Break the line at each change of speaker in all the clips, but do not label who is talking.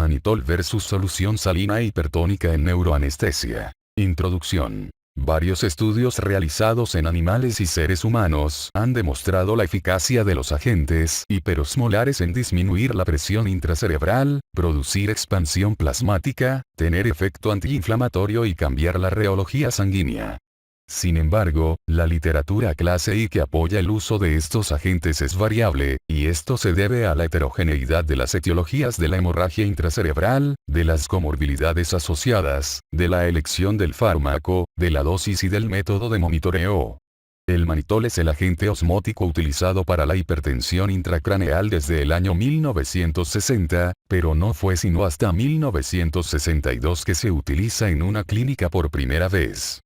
Manitol versus solución salina hipertónica en neuroanestesia. Introducción. Varios estudios realizados en animales y seres humanos han demostrado la eficacia de los agentes hiperosmolares en disminuir la presión intracerebral, producir expansión plasmática, tener efecto antiinflamatorio y cambiar la reología sanguínea. Sin embargo, la literatura clase I que apoya el uso de estos agentes es variable, y esto se debe a la heterogeneidad de las etiologías de la hemorragia intracerebral, de las comorbilidades asociadas, de la elección del fármaco, de la dosis y del método de monitoreo. El manitol es el agente osmótico utilizado para la hipertensión intracraneal desde el año 1960, pero no fue sino hasta 1962 que se utiliza en una clínica por primera vez.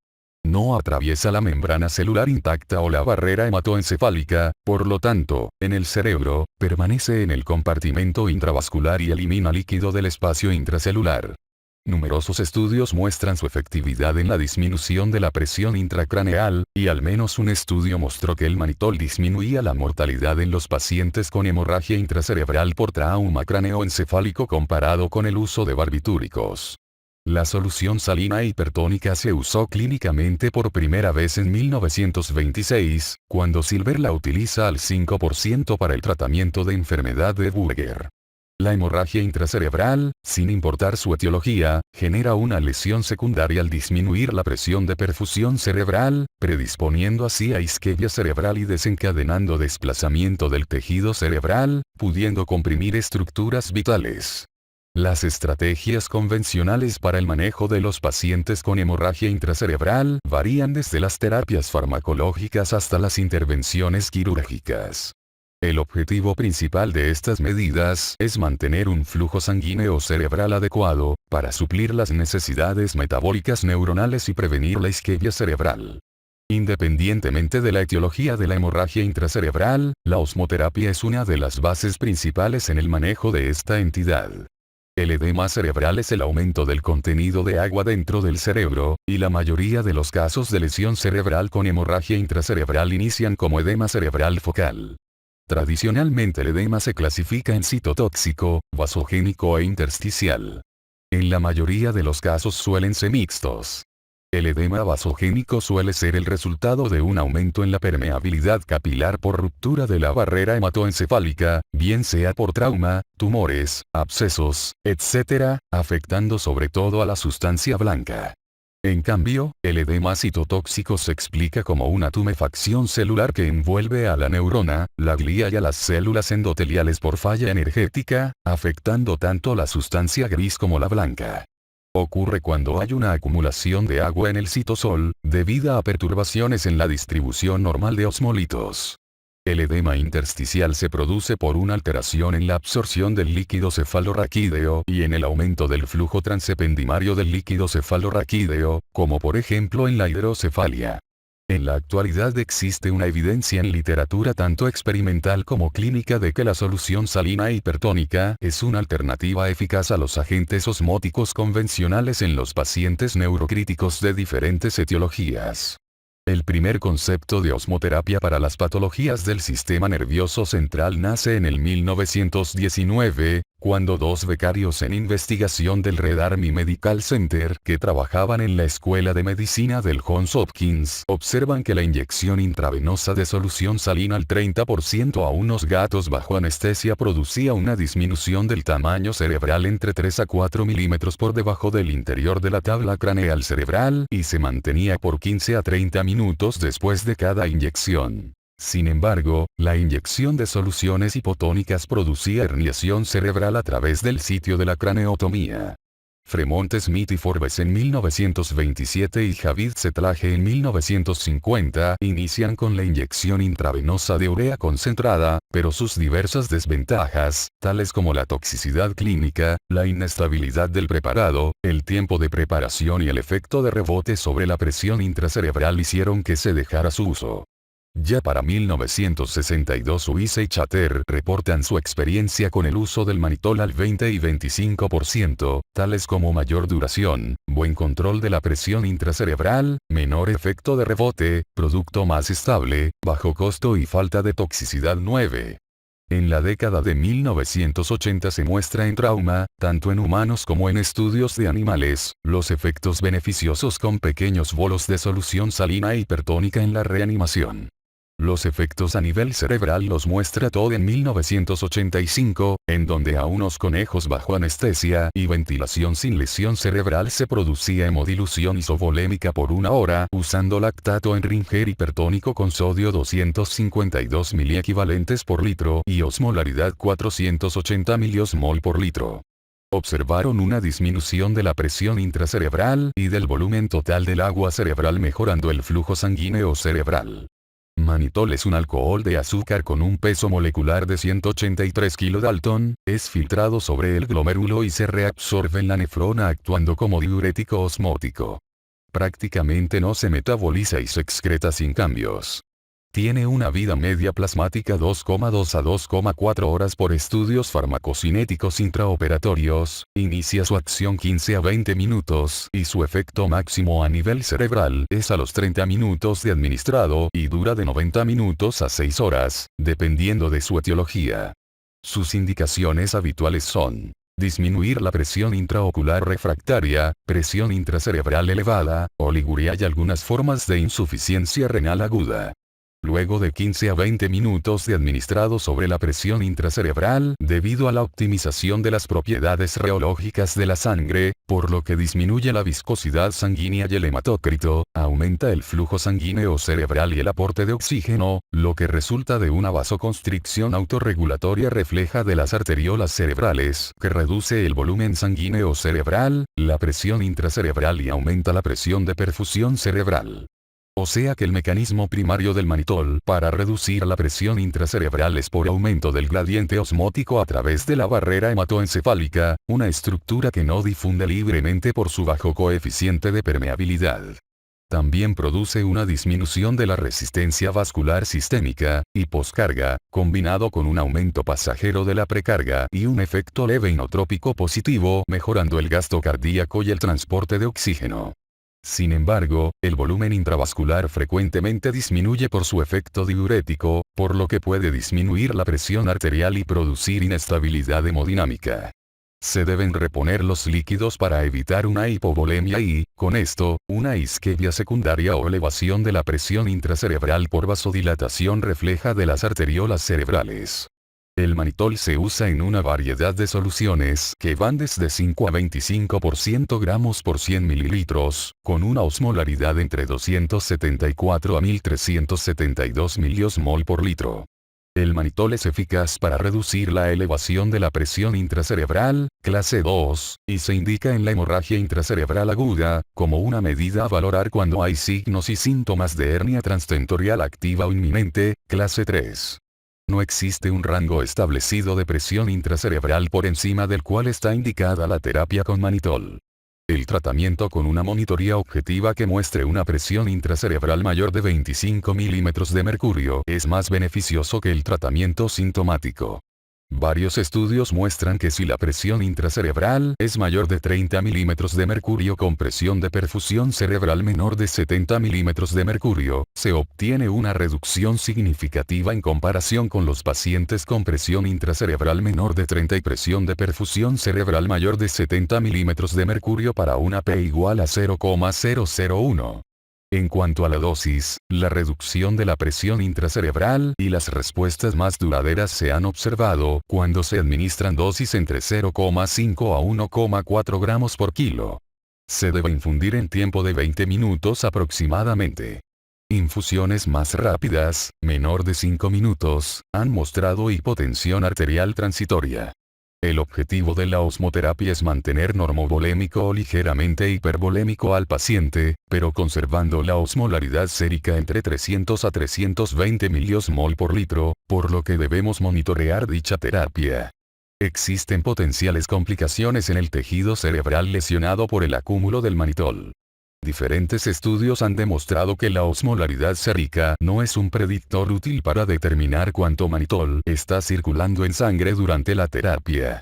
No atraviesa la membrana celular intacta o la barrera hematoencefálica, por lo tanto, en el cerebro, permanece en el compartimento intravascular y elimina líquido del espacio intracelular. Numerosos estudios muestran su efectividad en la disminución de la presión intracraneal, y al menos un estudio mostró que el manitol disminuía la mortalidad en los pacientes con hemorragia intracerebral por trauma craneoencefálico comparado con el uso de barbitúricos. La solución salina hipertónica se usó clínicamente por primera vez en 1926, cuando Silver la utiliza al 5% para el tratamiento de enfermedad de Buerger. La hemorragia intracerebral, sin importar su etiología, genera una lesión secundaria al disminuir la presión de perfusión cerebral, predisponiendo así a isquemia cerebral y desencadenando desplazamiento del tejido cerebral, pudiendo comprimir estructuras vitales. Las estrategias convencionales para el manejo de los pacientes con hemorragia intracerebral varían desde las terapias farmacológicas hasta las intervenciones quirúrgicas. El objetivo principal de estas medidas es mantener un flujo sanguíneo cerebral adecuado, para suplir las necesidades metabólicas neuronales y prevenir la isquemia cerebral. Independientemente de la etiología de la hemorragia intracerebral, la osmoterapia es una de las bases principales en el manejo de esta entidad. El edema cerebral es el aumento del contenido de agua dentro del cerebro, y la mayoría de los casos de lesión cerebral con hemorragia intracerebral inician como edema cerebral focal. Tradicionalmente el edema se clasifica en citotóxico, vasogénico e intersticial. En la mayoría de los casos suelen ser mixtos. El edema vasogénico suele ser el resultado de un aumento en la permeabilidad capilar por ruptura de la barrera hematoencefálica, bien sea por trauma, tumores, abscesos, etc., afectando sobre todo a la sustancia blanca. En cambio, el edema citotóxico se explica como una tumefacción celular que envuelve a la neurona, la glía y a las células endoteliales por falla energética, afectando tanto la sustancia gris como la blanca. Ocurre cuando hay una acumulación de agua en el citosol, debido a perturbaciones en la distribución normal de osmolitos. El edema intersticial se produce por una alteración en la absorción del líquido cefalorraquídeo y en el aumento del flujo transependimario del líquido cefalorraquídeo, como por ejemplo en la hidrocefalia. En la actualidad existe una evidencia en literatura tanto experimental como clínica de que la solución salina hipertónica es una alternativa eficaz a los agentes osmóticos convencionales en los pacientes neurocríticos de diferentes etiologías. El primer concepto de osmoterapia para las patologías del sistema nervioso central nace en el 1919, cuando dos becarios en investigación del Red Army Medical Center que trabajaban en la Escuela de Medicina del Johns Hopkins observan que la inyección intravenosa de solución salina al 30% a unos gatos bajo anestesia producía una disminución del tamaño cerebral entre 3 a 4 milímetros por debajo del interior de la tabla craneal cerebral y se mantenía por 15 a 30 minutos después de cada inyección. Sin embargo, la inyección de soluciones hipotónicas producía herniación cerebral a través del sitio de la craneotomía. Fremont Smith y Forbes en 1927 y Javid Zetlage en 1950 inician con la inyección intravenosa de urea concentrada, pero sus diversas desventajas, tales como la toxicidad clínica, la inestabilidad del preparado, el tiempo de preparación y el efecto de rebote sobre la presión intracerebral hicieron que se dejara su uso. Ya para 1962 Uise y Chater reportan su experiencia con el uso del manitol al 20 y 25%, tales como mayor duración, buen control de la presión intracerebral, menor efecto de rebote, producto más estable, bajo costo y falta de toxicidad 9. En la década de 1980 se muestra en trauma, tanto en humanos como en estudios de animales, los efectos beneficiosos con pequeños bolos de solución salina hipertónica en la reanimación. Los efectos a nivel cerebral los muestra Todd en 1985, en donde a unos conejos bajo anestesia y ventilación sin lesión cerebral se producía hemodilución isovolémica por 1 hora usando lactato en ringer hipertónico con sodio 252 miliequivalentes por litro y osmolaridad 480 miliosmol por litro. Observaron una disminución de la presión intracerebral y del volumen total del agua cerebral mejorando el flujo sanguíneo cerebral. Manitol es un alcohol de azúcar con un peso molecular de 183 kilodalton, es filtrado sobre el glomérulo y se reabsorbe en la nefrona actuando como diurético osmótico. Prácticamente no se metaboliza y se excreta sin cambios. Tiene una vida media plasmática 2,2 a 2,4 horas por estudios farmacocinéticos intraoperatorios, inicia su acción 15 a 20 minutos y su efecto máximo a nivel cerebral es a los 30 minutos de administrado y dura de 90 minutos a 6 horas, dependiendo de su etiología. Sus indicaciones habituales son: disminuir la presión intraocular refractaria, presión intracerebral elevada, oliguria y algunas formas de insuficiencia renal aguda. Luego de 15 a 20 minutos de administrado sobre la presión intracerebral, debido a la optimización de las propiedades reológicas de la sangre, por lo que disminuye la viscosidad sanguínea y el hematócrito, aumenta el flujo sanguíneo cerebral y el aporte de oxígeno, lo que resulta de una vasoconstricción autorregulatoria refleja de las arteriolas cerebrales, que reduce el volumen sanguíneo cerebral, la presión intracerebral y aumenta la presión de perfusión cerebral. O sea que el mecanismo primario del manitol para reducir la presión intracerebral es por aumento del gradiente osmótico a través de la barrera hematoencefálica, una estructura que no difunde libremente por su bajo coeficiente de permeabilidad. También produce una disminución de la resistencia vascular sistémica, y poscarga, combinado con un aumento pasajero de la precarga y un efecto leve inotrópico positivo mejorando el gasto cardíaco y el transporte de oxígeno. Sin embargo, el volumen intravascular frecuentemente disminuye por su efecto diurético, por lo que puede disminuir la presión arterial y producir inestabilidad hemodinámica. Se deben reponer los líquidos para evitar una hipovolemia y, con esto, una isquemia secundaria o elevación de la presión intracerebral por vasodilatación refleja de las arteriolas cerebrales. El manitol se usa en una variedad de soluciones que van desde 5 a 25% gramos por 100 mililitros, con una osmolaridad entre 274 a 1372 miliosmol por litro. El manitol es eficaz para reducir la elevación de la presión intracerebral, clase 2, y se indica en la hemorragia intracerebral aguda, como una medida a valorar cuando hay signos y síntomas de hernia transtentorial activa o inminente, clase 3. No existe un rango establecido de presión intracerebral por encima del cual está indicada la terapia con manitol. El tratamiento con una monitoría objetiva que muestre una presión intracerebral mayor de 25 milímetros de mercurio es más beneficioso que el tratamiento sintomático. Varios estudios muestran que si la presión intracerebral es mayor de 30 milímetros de mercurio con presión de perfusión cerebral menor de 70 milímetros de mercurio, se obtiene una reducción significativa en comparación con los pacientes con presión intracerebral menor de 30 y presión de perfusión cerebral mayor de 70 milímetros de mercurio para una P igual a 0,001. En cuanto a la dosis, la reducción de la presión intracerebral y las respuestas más duraderas se han observado cuando se administran dosis entre 0,5 a 1,4 gramos por kilo. Se debe infundir en tiempo de 20 minutos aproximadamente. Infusiones más rápidas, menor de 5 minutos, han mostrado hipotensión arterial transitoria. El objetivo de la osmoterapia es mantener normovolémico o ligeramente hipervolémico al paciente, pero conservando la osmolaridad sérica entre 300 a 320 miliosmol por litro, por lo que debemos monitorear dicha terapia. Existen potenciales complicaciones en el tejido cerebral lesionado por el acúmulo del manitol. Diferentes estudios han demostrado que la osmolaridad sérica no es un predictor útil para determinar cuánto manitol está circulando en sangre durante la terapia.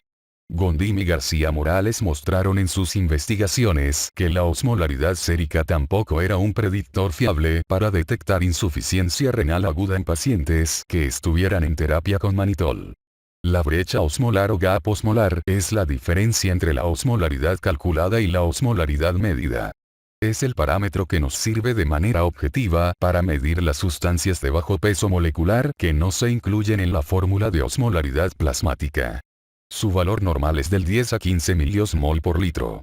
Gondim y García Morales mostraron en sus investigaciones que la osmolaridad sérica tampoco era un predictor fiable para detectar insuficiencia renal aguda en pacientes que estuvieran en terapia con manitol. La brecha osmolar o gap osmolar es la diferencia entre la osmolaridad calculada y la osmolaridad medida. Es el parámetro que nos sirve de manera objetiva para medir las sustancias de bajo peso molecular que no se incluyen en la fórmula de osmolaridad plasmática. Su valor normal es del 10 a 15 miliosmol por litro.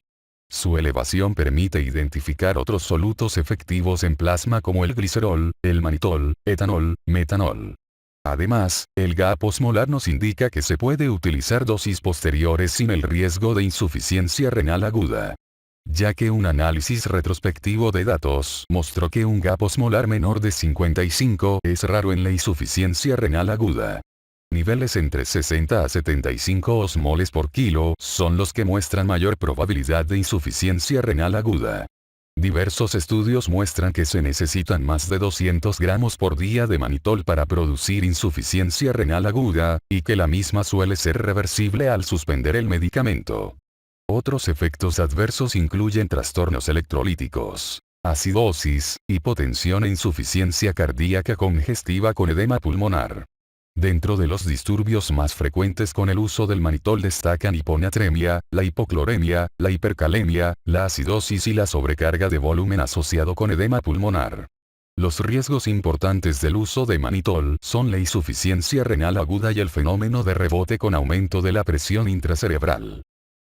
Su elevación permite identificar otros solutos efectivos en plasma como el glicerol, el manitol, etanol, metanol. Además, el gap osmolar nos indica que se puede utilizar dosis posteriores sin el riesgo de insuficiencia renal aguda. Ya que un análisis retrospectivo de datos mostró que un gap osmolar menor de 55 es raro en la insuficiencia renal aguda. Niveles entre 60 a 75 osmoles por kilo son los que muestran mayor probabilidad de insuficiencia renal aguda. Diversos estudios muestran que se necesitan más de 200 gramos por día de manitol para producir insuficiencia renal aguda, y que la misma suele ser reversible al suspender el medicamento. Otros efectos adversos incluyen trastornos electrolíticos, acidosis, hipotensión e insuficiencia cardíaca congestiva con edema pulmonar. Dentro de los disturbios más frecuentes con el uso del manitol destacan hiponatremia, la hipocloremia, la hipercalemia, la acidosis y la sobrecarga de volumen asociado con edema pulmonar. Los riesgos importantes del uso de manitol son la insuficiencia renal aguda y el fenómeno de rebote con aumento de la presión intracerebral.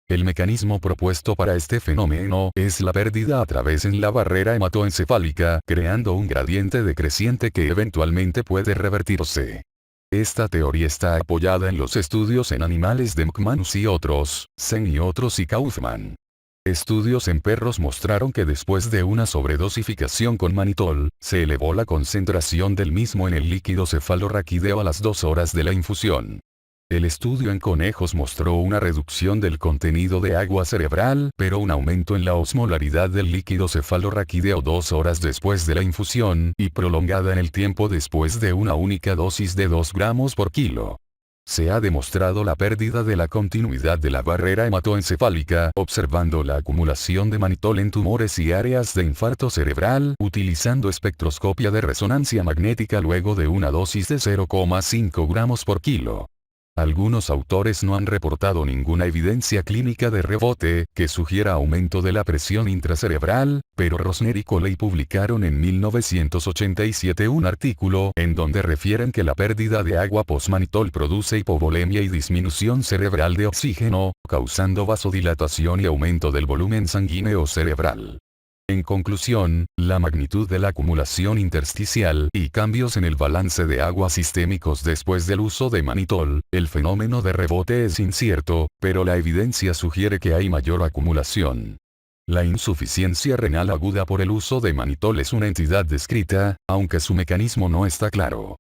El mecanismo propuesto para este fenómeno es la pérdida a través en la barrera hematoencefálica, creando un gradiente decreciente que eventualmente puede revertirse. Esta teoría está apoyada en los estudios en animales de McManus y otros, Sen y otros y Kaufman. Estudios en perros mostraron que después de una sobredosificación con manitol, se elevó la concentración del mismo en el líquido cefalorraquídeo a las 2 horas de la infusión. El estudio en conejos mostró una reducción del contenido de agua cerebral, pero un aumento en la osmolaridad del líquido cefalorraquídeo 2 horas después de la infusión, y prolongada en el tiempo después de una única dosis de 2 gramos por kilo. Se ha demostrado la pérdida de la continuidad de la barrera hematoencefálica observando la acumulación de manitol en tumores y áreas de infarto cerebral utilizando espectroscopia de resonancia magnética luego de una dosis de 0,5 gramos por kilo. Algunos autores no han reportado ninguna evidencia clínica de rebote que sugiera aumento de la presión intracerebral, pero Rosner y Coley publicaron en 1987 un artículo en donde refieren que la pérdida de agua postmanitol produce hipovolemia y disminución cerebral de oxígeno, causando vasodilatación y aumento del volumen sanguíneo cerebral. En conclusión, la magnitud de la acumulación intersticial y cambios en el balance de agua sistémicos después del uso de manitol, el fenómeno de rebote es incierto, pero la evidencia sugiere que hay mayor acumulación. La insuficiencia renal aguda por el uso de manitol es una entidad descrita, aunque su mecanismo no está claro.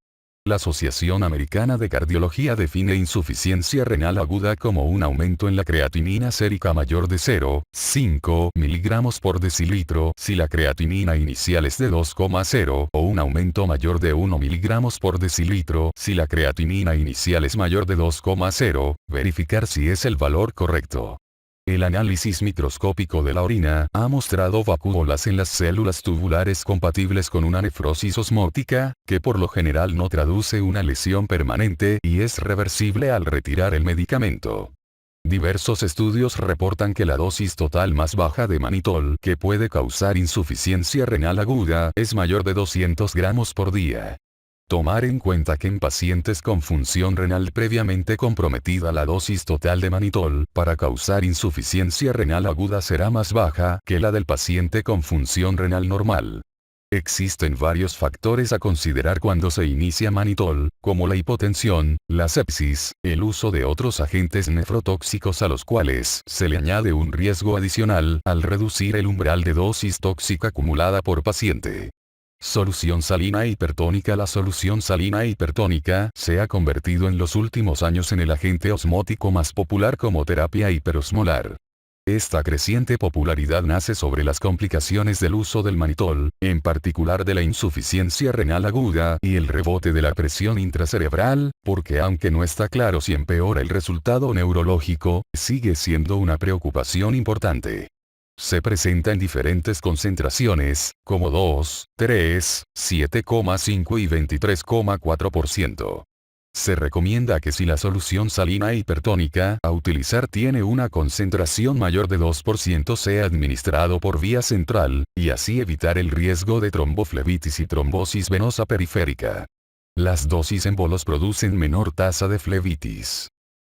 La Asociación Americana de Cardiología define insuficiencia renal aguda como un aumento en la creatinina sérica mayor de 0,5 miligramos por decilitro si la creatinina inicial es de 2,0 o un aumento mayor de 1 miligramos por decilitro si la creatinina inicial es mayor de 2,0, verificar si es el valor correcto. El análisis microscópico de la orina ha mostrado vacuolas en las células tubulares compatibles con una nefrosis osmótica, que por lo general no traduce una lesión permanente y es reversible al retirar el medicamento. Diversos estudios reportan que la dosis total más baja de manitol que puede causar insuficiencia renal aguda es mayor de 200 gramos por día. Tomar en cuenta que en pacientes con función renal previamente comprometida la dosis total de manitol para causar insuficiencia renal aguda será más baja que la del paciente con función renal normal. Existen varios factores a considerar cuando se inicia manitol, como la hipotensión, la sepsis, el uso de otros agentes nefrotóxicos a los cuales se le añade un riesgo adicional al reducir el umbral de dosis tóxica acumulada por paciente. Solución salina hipertónica. La solución salina hipertónica se ha convertido en los últimos años en el agente osmótico más popular como terapia hiperosmolar. Esta creciente popularidad nace sobre las complicaciones del uso del manitol, en particular de la insuficiencia renal aguda y el rebote de la presión intracerebral, porque aunque no está claro si empeora el resultado neurológico, sigue siendo una preocupación importante. Se presenta en diferentes concentraciones, como 2, 3, 7,5 y 23,4%. Se recomienda que si la solución salina hipertónica a utilizar tiene una concentración mayor de 2% sea administrado por vía central, y así evitar el riesgo de tromboflebitis y trombosis venosa periférica. Las dosis en bolos producen menor tasa de flebitis.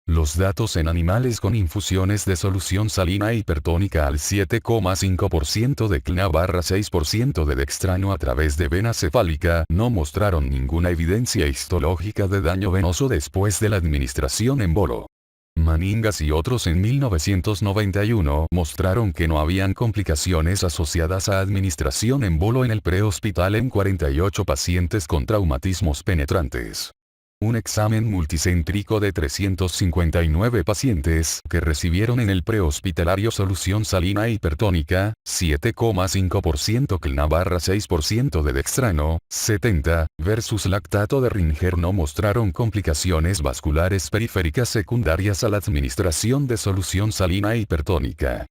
Los datos en animales con infusiones de solución salina hipertónica al 7,5% de CLNA/6% de dextrano a través de vena cefálica no mostraron ninguna evidencia histológica de daño venoso después de la administración en bolo. Maningas y otros en 1991 mostraron que no habían complicaciones asociadas a administración en bolo en el prehospital en 48 pacientes con traumatismos penetrantes. Un examen multicéntrico de 359 pacientes que recibieron en el prehospitalario solución salina hipertónica, 7,5% CLNA/6% de dextrano, 70, versus lactato de Ringer no mostraron complicaciones vasculares periféricas secundarias a la administración de solución salina hipertónica.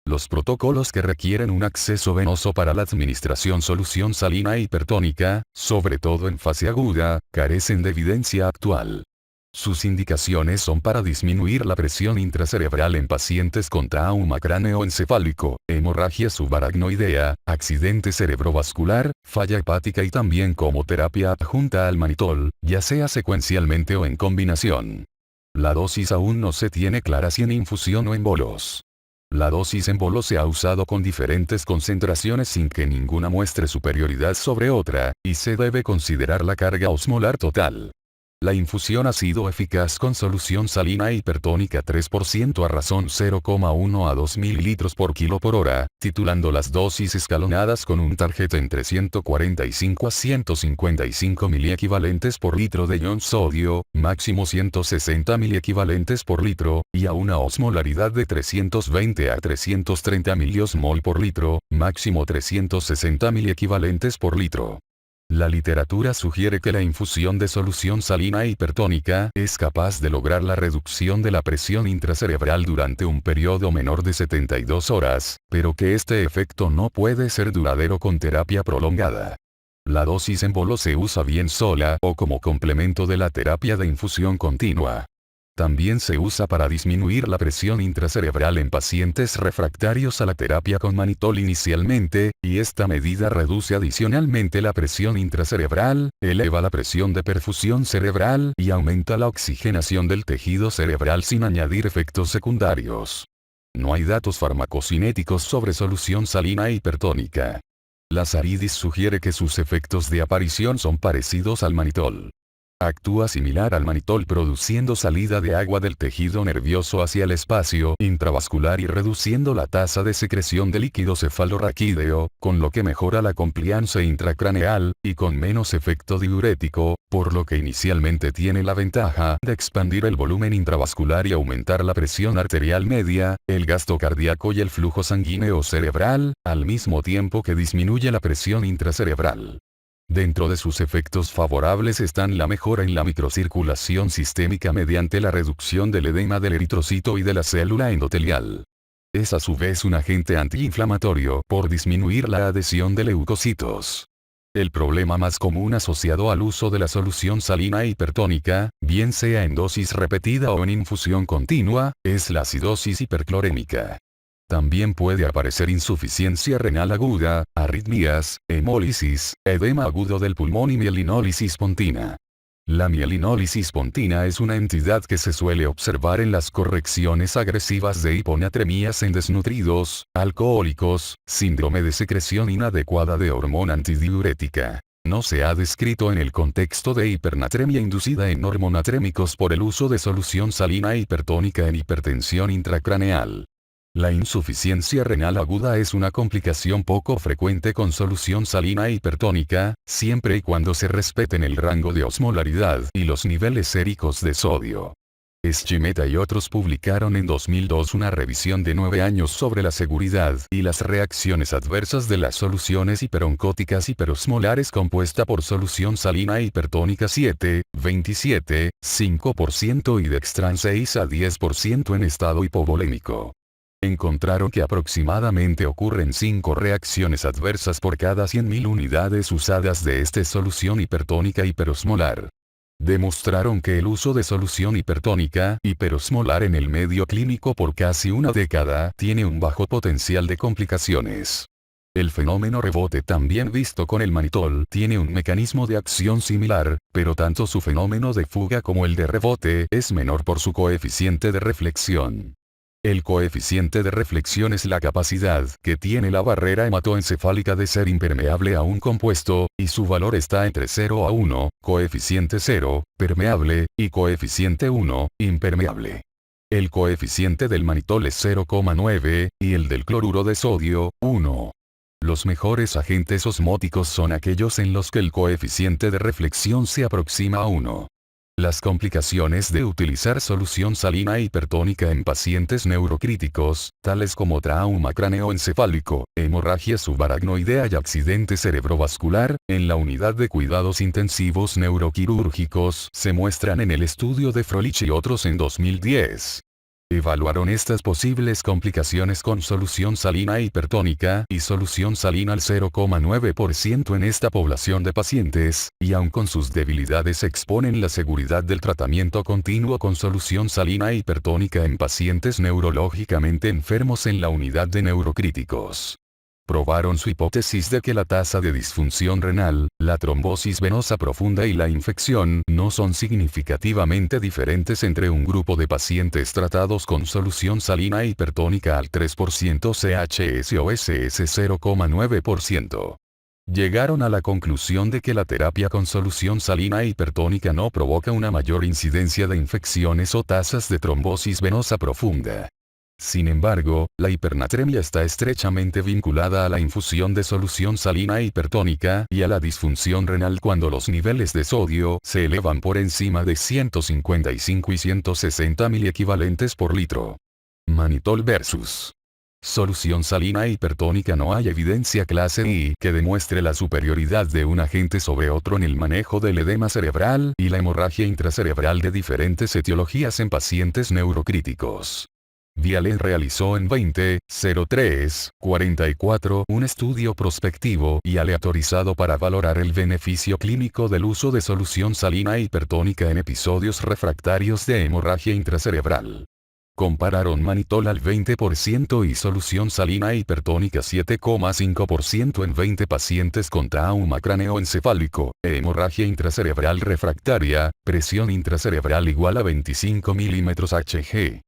Los protocolos que requieren un acceso venoso para la administración solución salina hipertónica, sobre todo en fase aguda, carecen de evidencia actual. Sus indicaciones son para disminuir la presión intracerebral en pacientes con trauma cráneoencefálico, hemorragia subaracnoidea, accidente cerebrovascular, falla hepática y también como terapia adjunta al manitol, ya sea secuencialmente o en combinación. La dosis aún no se tiene clara si en infusión o en bolos. La dosis en bolo se ha usado con diferentes concentraciones sin que ninguna muestre superioridad sobre otra, y se debe considerar la carga osmolar total. La infusión ha sido eficaz con solución salina hipertónica 3% a razón 0,1 a 2 ml por kilo por hora, titulando las dosis escalonadas con un target entre 145 a 155 miliequivalentes por litro de ion sodio, máximo 160 miliequivalentes por litro, y a una osmolaridad de 320 a 330 miliosmol por litro, máximo 360 miliequivalentes por litro. La literatura sugiere que la infusión de solución salina hipertónica es capaz de lograr la reducción de la presión intracerebral durante un periodo menor de 72 horas, pero que este efecto no puede ser duradero con terapia prolongada. La dosis en bolo se usa bien sola o como complemento de la terapia de infusión continua. También se usa para disminuir la presión intracerebral en pacientes refractarios a la terapia con manitol inicialmente, y esta medida reduce adicionalmente la presión intracerebral, eleva la presión de perfusión cerebral y aumenta la oxigenación del tejido cerebral sin añadir efectos secundarios. No hay datos farmacocinéticos sobre solución salina hipertónica. La Saridis sugiere que sus efectos de aparición son parecidos al manitol. Actúa similar al manitol produciendo salida de agua del tejido nervioso hacia el espacio intravascular y reduciendo la tasa de secreción de líquido cefalorraquídeo, con lo que mejora la compliance intracraneal, y con menos efecto diurético, por lo que inicialmente tiene la ventaja de expandir el volumen intravascular y aumentar la presión arterial media, el gasto cardíaco y el flujo sanguíneo cerebral, al mismo tiempo que disminuye la presión intracerebral. Dentro de sus efectos favorables están la mejora en la microcirculación sistémica mediante la reducción del edema del eritrocito y de la célula endotelial. Es a su vez un agente antiinflamatorio por disminuir la adhesión de leucocitos. El problema más común asociado al uso de la solución salina hipertónica, bien sea en dosis repetida o en infusión continua, es la acidosis hiperclorémica. También puede aparecer insuficiencia renal aguda, arritmias, hemólisis, edema agudo del pulmón y mielinólisis pontina. La mielinólisis pontina es una entidad que se suele observar en las correcciones agresivas de hiponatremias en desnutridos, alcohólicos, síndrome de secreción inadecuada de hormona antidiurética. No se ha descrito en el contexto de hipernatremia inducida en hormonatrémicos por el uso de solución salina hipertónica en hipertensión intracraneal. La insuficiencia renal aguda es una complicación poco frecuente con solución salina hipertónica, siempre y cuando se respeten el rango de osmolaridad y los niveles séricos de sodio. Schimetta y otros publicaron en 2002 una revisión de 9 años sobre la seguridad y las reacciones adversas de las soluciones hiperoncóticas hiperosmolares compuesta por solución salina hipertónica 7, 27, 5% y dextran 6 a 10% en estado hipovolémico. Encontraron que aproximadamente ocurren 5 reacciones adversas por cada 100.000 unidades usadas de esta solución hipertónica hiperosmolar. Demostraron que el uso de solución hipertónica hiperosmolar en el medio clínico por casi una década tiene un bajo potencial de complicaciones. El fenómeno rebote también visto con el manitol tiene un mecanismo de acción similar, pero tanto su fenómeno de fuga como el de rebote es menor por su coeficiente de reflexión. El coeficiente de reflexión es la capacidad que tiene la barrera hematoencefálica de ser impermeable a un compuesto, y su valor está entre 0 a 1, coeficiente 0, permeable, y coeficiente 1, impermeable. El coeficiente del manitol es 0,9, y el del cloruro de sodio, 1. Los mejores agentes osmóticos son aquellos en los que el coeficiente de reflexión se aproxima a 1. Las complicaciones de utilizar solución salina hipertónica en pacientes neurocríticos, tales como trauma craneoencefálico, hemorragia subaracnoidea y accidente cerebrovascular, en la unidad de cuidados intensivos neuroquirúrgicos, se muestran en el estudio de Froelich y otros en 2010. Evaluaron estas posibles complicaciones con solución salina hipertónica y solución salina al 0,9% en esta población de pacientes, y aun con sus debilidades exponen la seguridad del tratamiento continuo con solución salina hipertónica en pacientes neurológicamente enfermos en la unidad de neurocríticos. Probaron su hipótesis de que la tasa de disfunción renal, la trombosis venosa profunda y la infección no son significativamente diferentes entre un grupo de pacientes tratados con solución salina hipertónica al 3% CHS o SS 0,9%. Llegaron a la conclusión de que la terapia con solución salina hipertónica no provoca una mayor incidencia de infecciones o tasas de trombosis venosa profunda. Sin embargo, la hipernatremia está estrechamente vinculada a la infusión de solución salina hipertónica y a la disfunción renal cuando los niveles de sodio se elevan por encima de 155 y 160 miliequivalentes por litro. Manitol versus solución salina hipertónica. No hay evidencia clase I que demuestre la superioridad de un agente sobre otro en el manejo del edema cerebral y la hemorragia intracerebral de diferentes etiologías en pacientes neurocríticos. Viale realizó en 20.03.44 un estudio prospectivo y aleatorizado para valorar el beneficio clínico del uso de solución salina hipertónica en episodios refractarios de hemorragia intracerebral. Compararon manitol al 20% y solución salina hipertónica 7,5% en 20 pacientes con trauma craneoencefálico, hemorragia intracerebral refractaria, presión intracerebral igual a 25 mm Hg.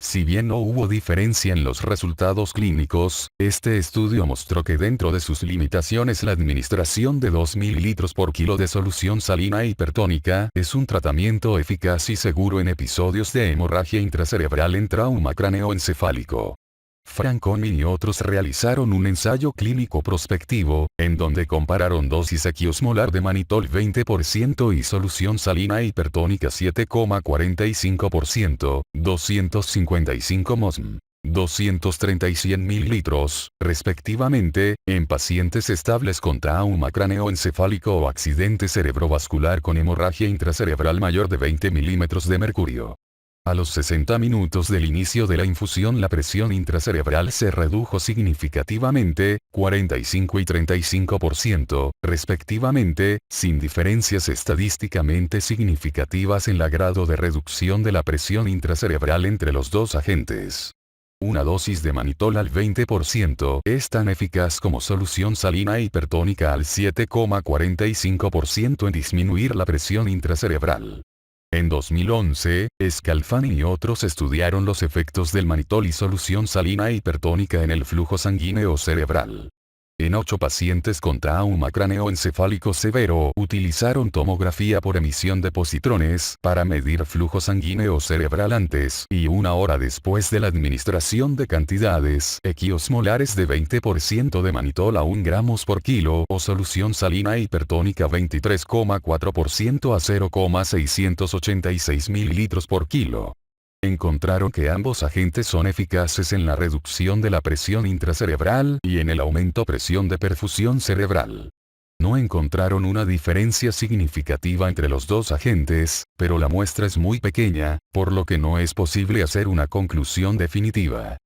Si bien no hubo diferencia en los resultados clínicos, este estudio mostró que dentro de sus limitaciones la administración de 2 ml por kilo de solución salina hipertónica es un tratamiento eficaz y seguro en episodios de hemorragia intracerebral en trauma craneoencefálico. Franconi y otros realizaron un ensayo clínico prospectivo, en donde compararon dosis equiosmolar de manitol 20% y solución salina hipertónica 7,45%, 255 mosm, 230 y 100 mililitros, respectivamente, en pacientes estables con trauma craneoencefálico o accidente cerebrovascular con hemorragia intracerebral mayor de 20 milímetros de mercurio. A los 60 minutos del inicio de la infusión la presión intracerebral se redujo significativamente, 45 y 35%, respectivamente, sin diferencias estadísticamente significativas en el grado de reducción de la presión intracerebral entre los dos agentes. Una dosis de manitol al 20% es tan eficaz como solución salina hipertónica al 7,45% en disminuir la presión intracerebral. En 2011, Scalfani y otros estudiaron los efectos del manitol y solución salina hipertónica en el flujo sanguíneo cerebral. En 8 pacientes con trauma craneoencefálico severo utilizaron tomografía por emisión de positrones para medir flujo sanguíneo cerebral antes y una hora después de la administración de cantidades equiosmolares de 20% de manitol a 1 gramos por kilo o solución salina hipertónica 23,4% a 0,686 mililitros por kilo. Encontraron que ambos agentes son eficaces en la reducción de la presión intracerebral y en el aumento presión de perfusión cerebral. No encontraron una diferencia significativa entre los dos agentes, pero la muestra es muy pequeña, por lo que no es posible hacer una conclusión definitiva.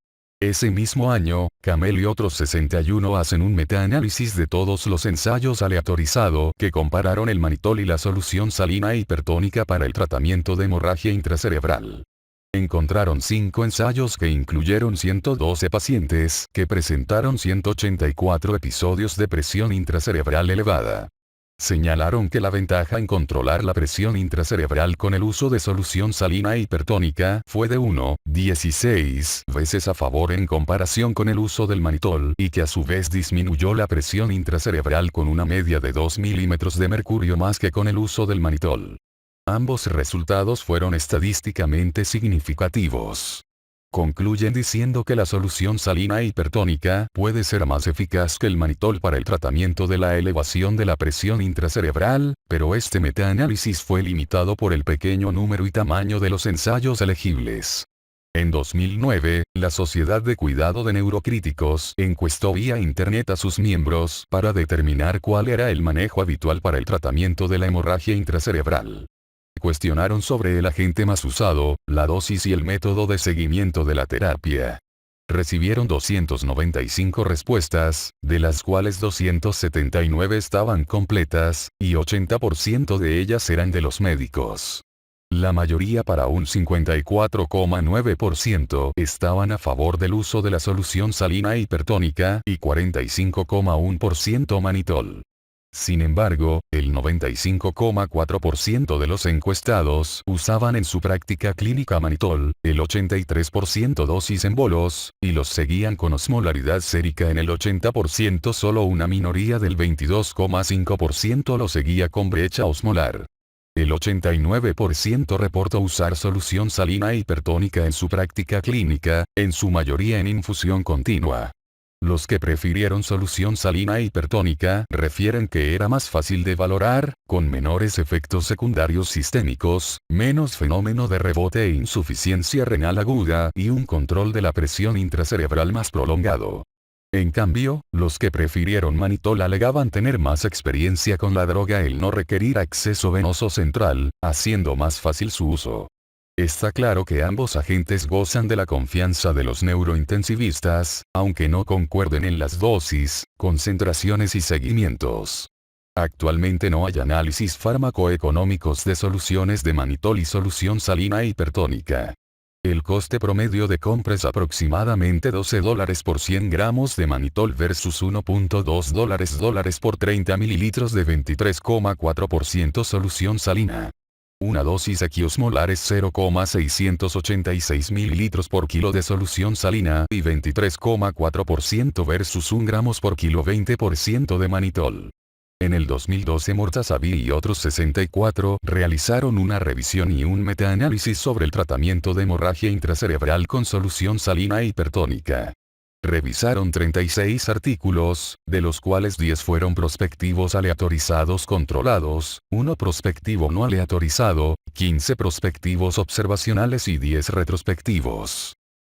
Ese mismo año, Camel y otros 61 hacen un metaanálisis de todos los ensayos aleatorizado que compararon el manitol y la solución salina hipertónica para el tratamiento de hemorragia intracerebral. Encontraron 5 ensayos que incluyeron 112 pacientes que presentaron 184 episodios de presión intracerebral elevada. Señalaron que la ventaja en controlar la presión intracerebral con el uso de solución salina hipertónica fue de 1,16 veces a favor en comparación con el uso del manitol y que a su vez disminuyó la presión intracerebral con una media de 2 milímetros de mercurio más que con el uso del manitol. Ambos resultados fueron estadísticamente significativos. Concluyen diciendo que la solución salina hipertónica puede ser más eficaz que el manitol para el tratamiento de la elevación de la presión intracerebral, pero este metaanálisis fue limitado por el pequeño número y tamaño de los ensayos elegibles. En 2009, la Sociedad de Cuidado de Neurocríticos encuestó vía Internet a sus miembros para determinar cuál era el manejo habitual para el tratamiento de la hemorragia intracerebral. Cuestionaron sobre el agente más usado, la dosis y el método de seguimiento de la terapia. Recibieron 295 respuestas, de las cuales 279 estaban completas, y 80% de ellas eran de los médicos. La mayoría, para un 54,9%, estaban a favor del uso de la solución salina hipertónica y 45,1% manitol. Sin embargo, el 95,4% de los encuestados usaban en su práctica clínica manitol, el 83% dosis en bolos, y los seguían con osmolaridad sérica en el 80%. Solo una minoría del 22,5% lo seguía con brecha osmolar. El 89% reportó usar solución salina hipertónica en su práctica clínica, en su mayoría en infusión continua. Los que prefirieron solución salina hipertónica refieren que era más fácil de valorar, con menores efectos secundarios sistémicos, menos fenómeno de rebote e insuficiencia renal aguda y un control de la presión intracerebral más prolongado. En cambio, los que prefirieron manitol alegaban tener más experiencia con la droga, el no requerir acceso venoso central, haciendo más fácil su uso. Está claro que ambos agentes gozan de la confianza de los neurointensivistas, aunque no concuerden en las dosis, concentraciones y seguimientos. Actualmente no hay análisis farmacoeconómicos de soluciones de manitol y solución salina hipertónica. El coste promedio de compra es aproximadamente $12 por 100 gramos de manitol versus $1.2 por 30 mililitros de 23,4% solución salina. Una dosis equiosmolar es 0,686 mililitros por kilo de solución salina y 23,4% versus 1 gramos por kilo 20% de manitol. En el 2012 Mortazavi y otros 64 realizaron una revisión y un metaanálisis sobre el tratamiento de hemorragia intracerebral con solución salina hipertónica. Revisaron 36 artículos, de los cuales 10 fueron prospectivos aleatorizados controlados, 1 prospectivo no aleatorizado, 15 prospectivos observacionales y 10 retrospectivos.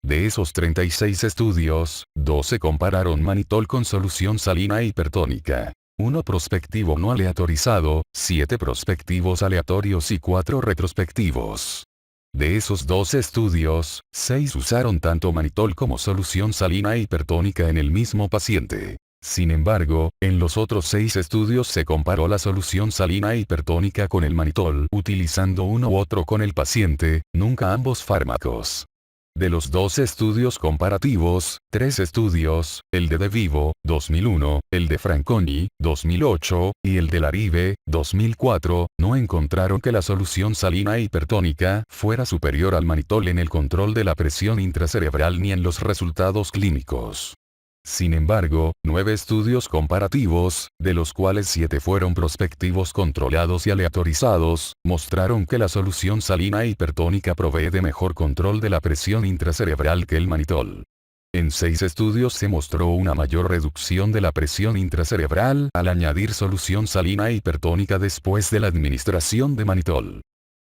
De esos 36 estudios, 12 compararon manitol con solución salina hipertónica. 1 prospectivo no aleatorizado, 7 prospectivos aleatorios y 4 retrospectivos. De esos 12 estudios, 6 usaron tanto manitol como solución salina hipertónica en el mismo paciente. Sin embargo, en los otros 6 estudios se comparó la solución salina hipertónica con el manitol utilizando uno u otro con el paciente, nunca ambos fármacos. De los 12 estudios comparativos, 3 estudios, el de Vivo, 2001, el de Franconi, 2008, y el de Larive, 2004, no encontraron que la solución salina hipertónica fuera superior al manitol en el control de la presión intracerebral ni en los resultados clínicos. Sin embargo, 9 estudios comparativos, de los cuales 7 fueron prospectivos controlados y aleatorizados, mostraron que la solución salina hipertónica provee de mejor control de la presión intracerebral que el manitol. En 6 estudios se mostró una mayor reducción de la presión intracerebral al añadir solución salina hipertónica después de la administración de manitol.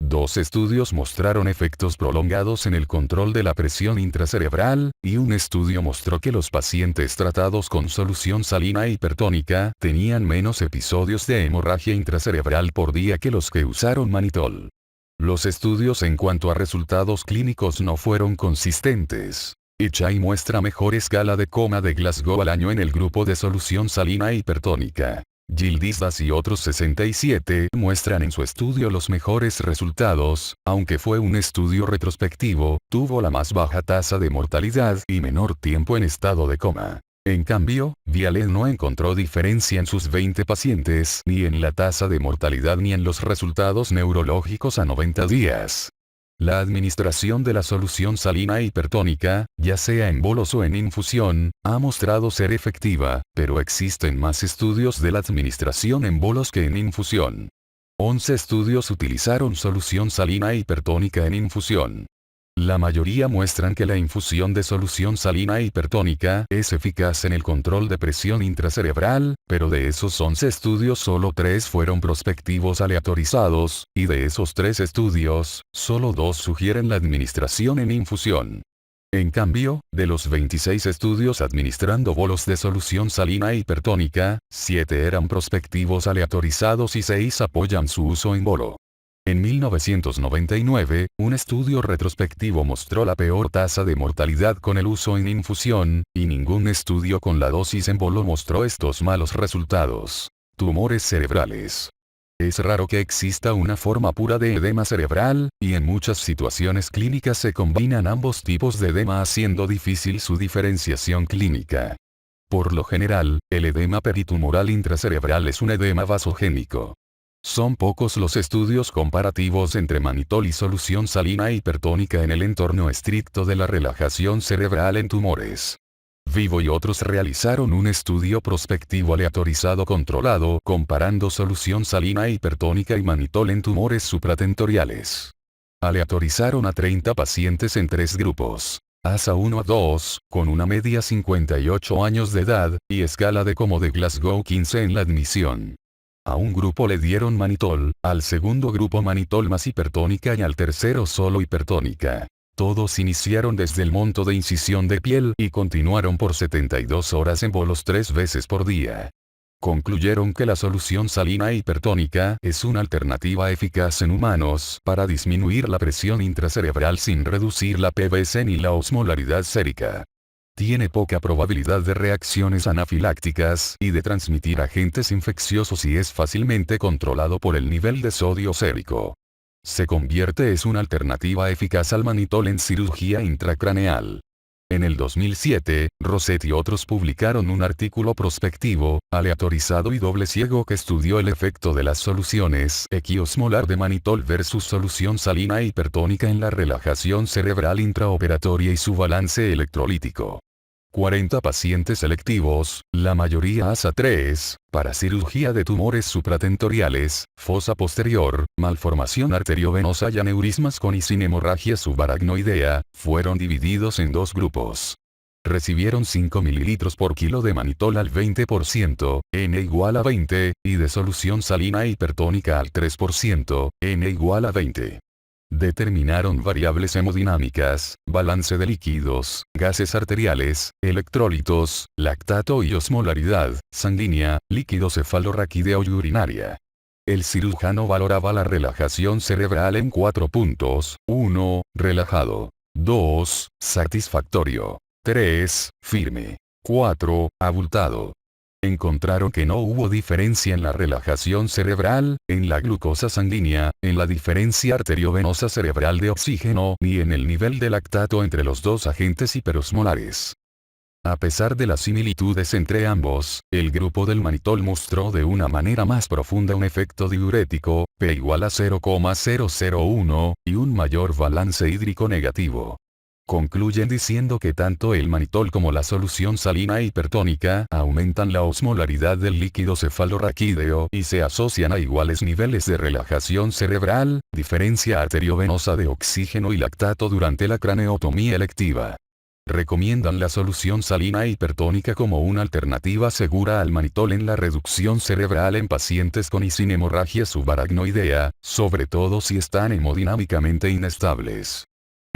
2 estudios mostraron efectos prolongados en el control de la presión intracerebral, y un estudio mostró que los pacientes tratados con solución salina hipertónica tenían menos episodios de hemorragia intracerebral por día que los que usaron manitol. Los estudios en cuanto a resultados clínicos no fueron consistentes. Echai muestra mejor escala de coma de Glasgow al año en el grupo de solución salina hipertónica. Gildisdas y otros 67 muestran en su estudio los mejores resultados, aunque fue un estudio retrospectivo, tuvo la más baja tasa de mortalidad y menor tiempo en estado de coma. En cambio, Vialet no encontró diferencia en sus 20 pacientes, ni en la tasa de mortalidad ni en los resultados neurológicos a 90 días. La administración de la solución salina hipertónica, ya sea en bolos o en infusión, ha mostrado ser efectiva, pero existen más estudios de la administración en bolos que en infusión. 11 estudios utilizaron solución salina hipertónica en infusión. La mayoría muestran que la infusión de solución salina hipertónica es eficaz en el control de presión intracerebral, pero de esos 11 estudios solo 3 fueron prospectivos aleatorizados, y de esos 3 estudios, solo 2 sugieren la administración en infusión. En cambio, de los 26 estudios administrando bolos de solución salina hipertónica, 7 eran prospectivos aleatorizados y 6 apoyan su uso en bolo. En 1999, un estudio retrospectivo mostró la peor tasa de mortalidad con el uso en infusión, y ningún estudio con la dosis en bolo mostró estos malos resultados. Tumores cerebrales. Es raro que exista una forma pura de edema cerebral, y en muchas situaciones clínicas se combinan ambos tipos de edema haciendo difícil su diferenciación clínica. Por lo general, el edema peritumoral intracerebral es un edema vasogénico. Son pocos los estudios comparativos entre manitol y solución salina hipertónica en el entorno estricto de la relajación cerebral en tumores. Vivo y otros realizaron un estudio prospectivo aleatorizado controlado comparando solución salina hipertónica y manitol en tumores supratentoriales. Aleatorizaron a 30 pacientes en 3 grupos. ASA 1 a 2, con una media 58 años de edad, y escala de como de Glasgow 15 en la admisión. A un grupo le dieron manitol, al segundo grupo manitol más hipertónica y al tercero solo hipertónica. Todos iniciaron desde el monto de incisión de piel y continuaron por 72 horas en bolos 3 veces por día. Concluyeron que la solución salina hipertónica es una alternativa eficaz en humanos para disminuir la presión intracerebral sin reducir la PVC ni la osmolaridad sérica. Tiene poca probabilidad de reacciones anafilácticas y de transmitir agentes infecciosos y es fácilmente controlado por el nivel de sodio sérico. Se convierte en una alternativa eficaz al manitol en cirugía intracraneal. En el 2007, Rosset y otros publicaron un artículo prospectivo, aleatorizado y doble ciego que estudió el efecto de las soluciones equiosmolar de manitol versus solución salina hipertónica en la relajación cerebral intraoperatoria y su balance electrolítico. 40 pacientes selectivos, la mayoría ASA 3, para cirugía de tumores supratentoriales, fosa posterior, malformación arteriovenosa y aneurismas con y sin hemorragia subaracnoidea, fueron divididos en 2 grupos. Recibieron 5 ml por kilo de manitol al 20%, N igual a 20, y de solución salina hipertónica al 3%, N igual a 20. Determinaron variables hemodinámicas, balance de líquidos, gases arteriales, electrolitos, lactato y osmolaridad, sanguínea, líquido cefalorraquídeo y urinaria. El cirujano valoraba la relajación cerebral en 4 puntos: 1, relajado; 2, satisfactorio; 3, firme; 4, abultado. Encontraron que no hubo diferencia en la relajación cerebral, en la glucosa sanguínea, en la diferencia arteriovenosa cerebral de oxígeno, ni en el nivel de lactato entre los 2 agentes hiperosmolares. A pesar de las similitudes entre ambos, el grupo del manitol mostró de una manera más profunda un efecto diurético, P igual a 0,001, y un mayor balance hídrico negativo. Concluyen diciendo que tanto el manitol como la solución salina hipertónica aumentan la osmolaridad del líquido cefalorraquídeo y se asocian a iguales niveles de relajación cerebral, diferencia arteriovenosa de oxígeno y lactato durante la craneotomía electiva. Recomiendan la solución salina hipertónica como una alternativa segura al manitol en la reducción cerebral en pacientes con y sin hemorragia subaracnoidea, sobre todo si están hemodinámicamente inestables.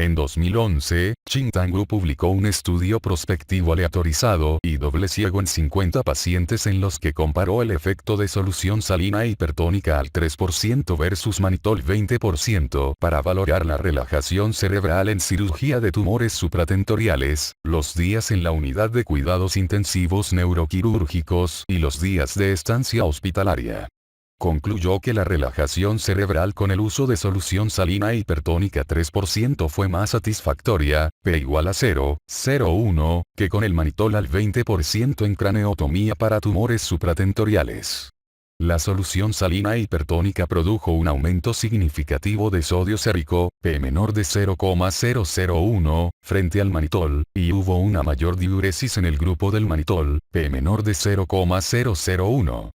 En 2011, Chintangru publicó un estudio prospectivo aleatorizado y doble ciego en 50 pacientes en los que comparó el efecto de solución salina hipertónica al 3% versus manitol 20% para valorar la relajación cerebral en cirugía de tumores supratentoriales, los días en la unidad de cuidados intensivos neuroquirúrgicos y los días de estancia hospitalaria. Concluyó que la relajación cerebral con el uso de solución salina hipertónica 3% fue más satisfactoria, P igual a 0,01, que con el manitol al 20% en craneotomía para tumores supratentoriales. La solución salina hipertónica produjo un aumento significativo de sodio sérico, P menor de 0,001, frente al manitol, y hubo una mayor diuresis en el grupo del manitol, P menor de 0,001.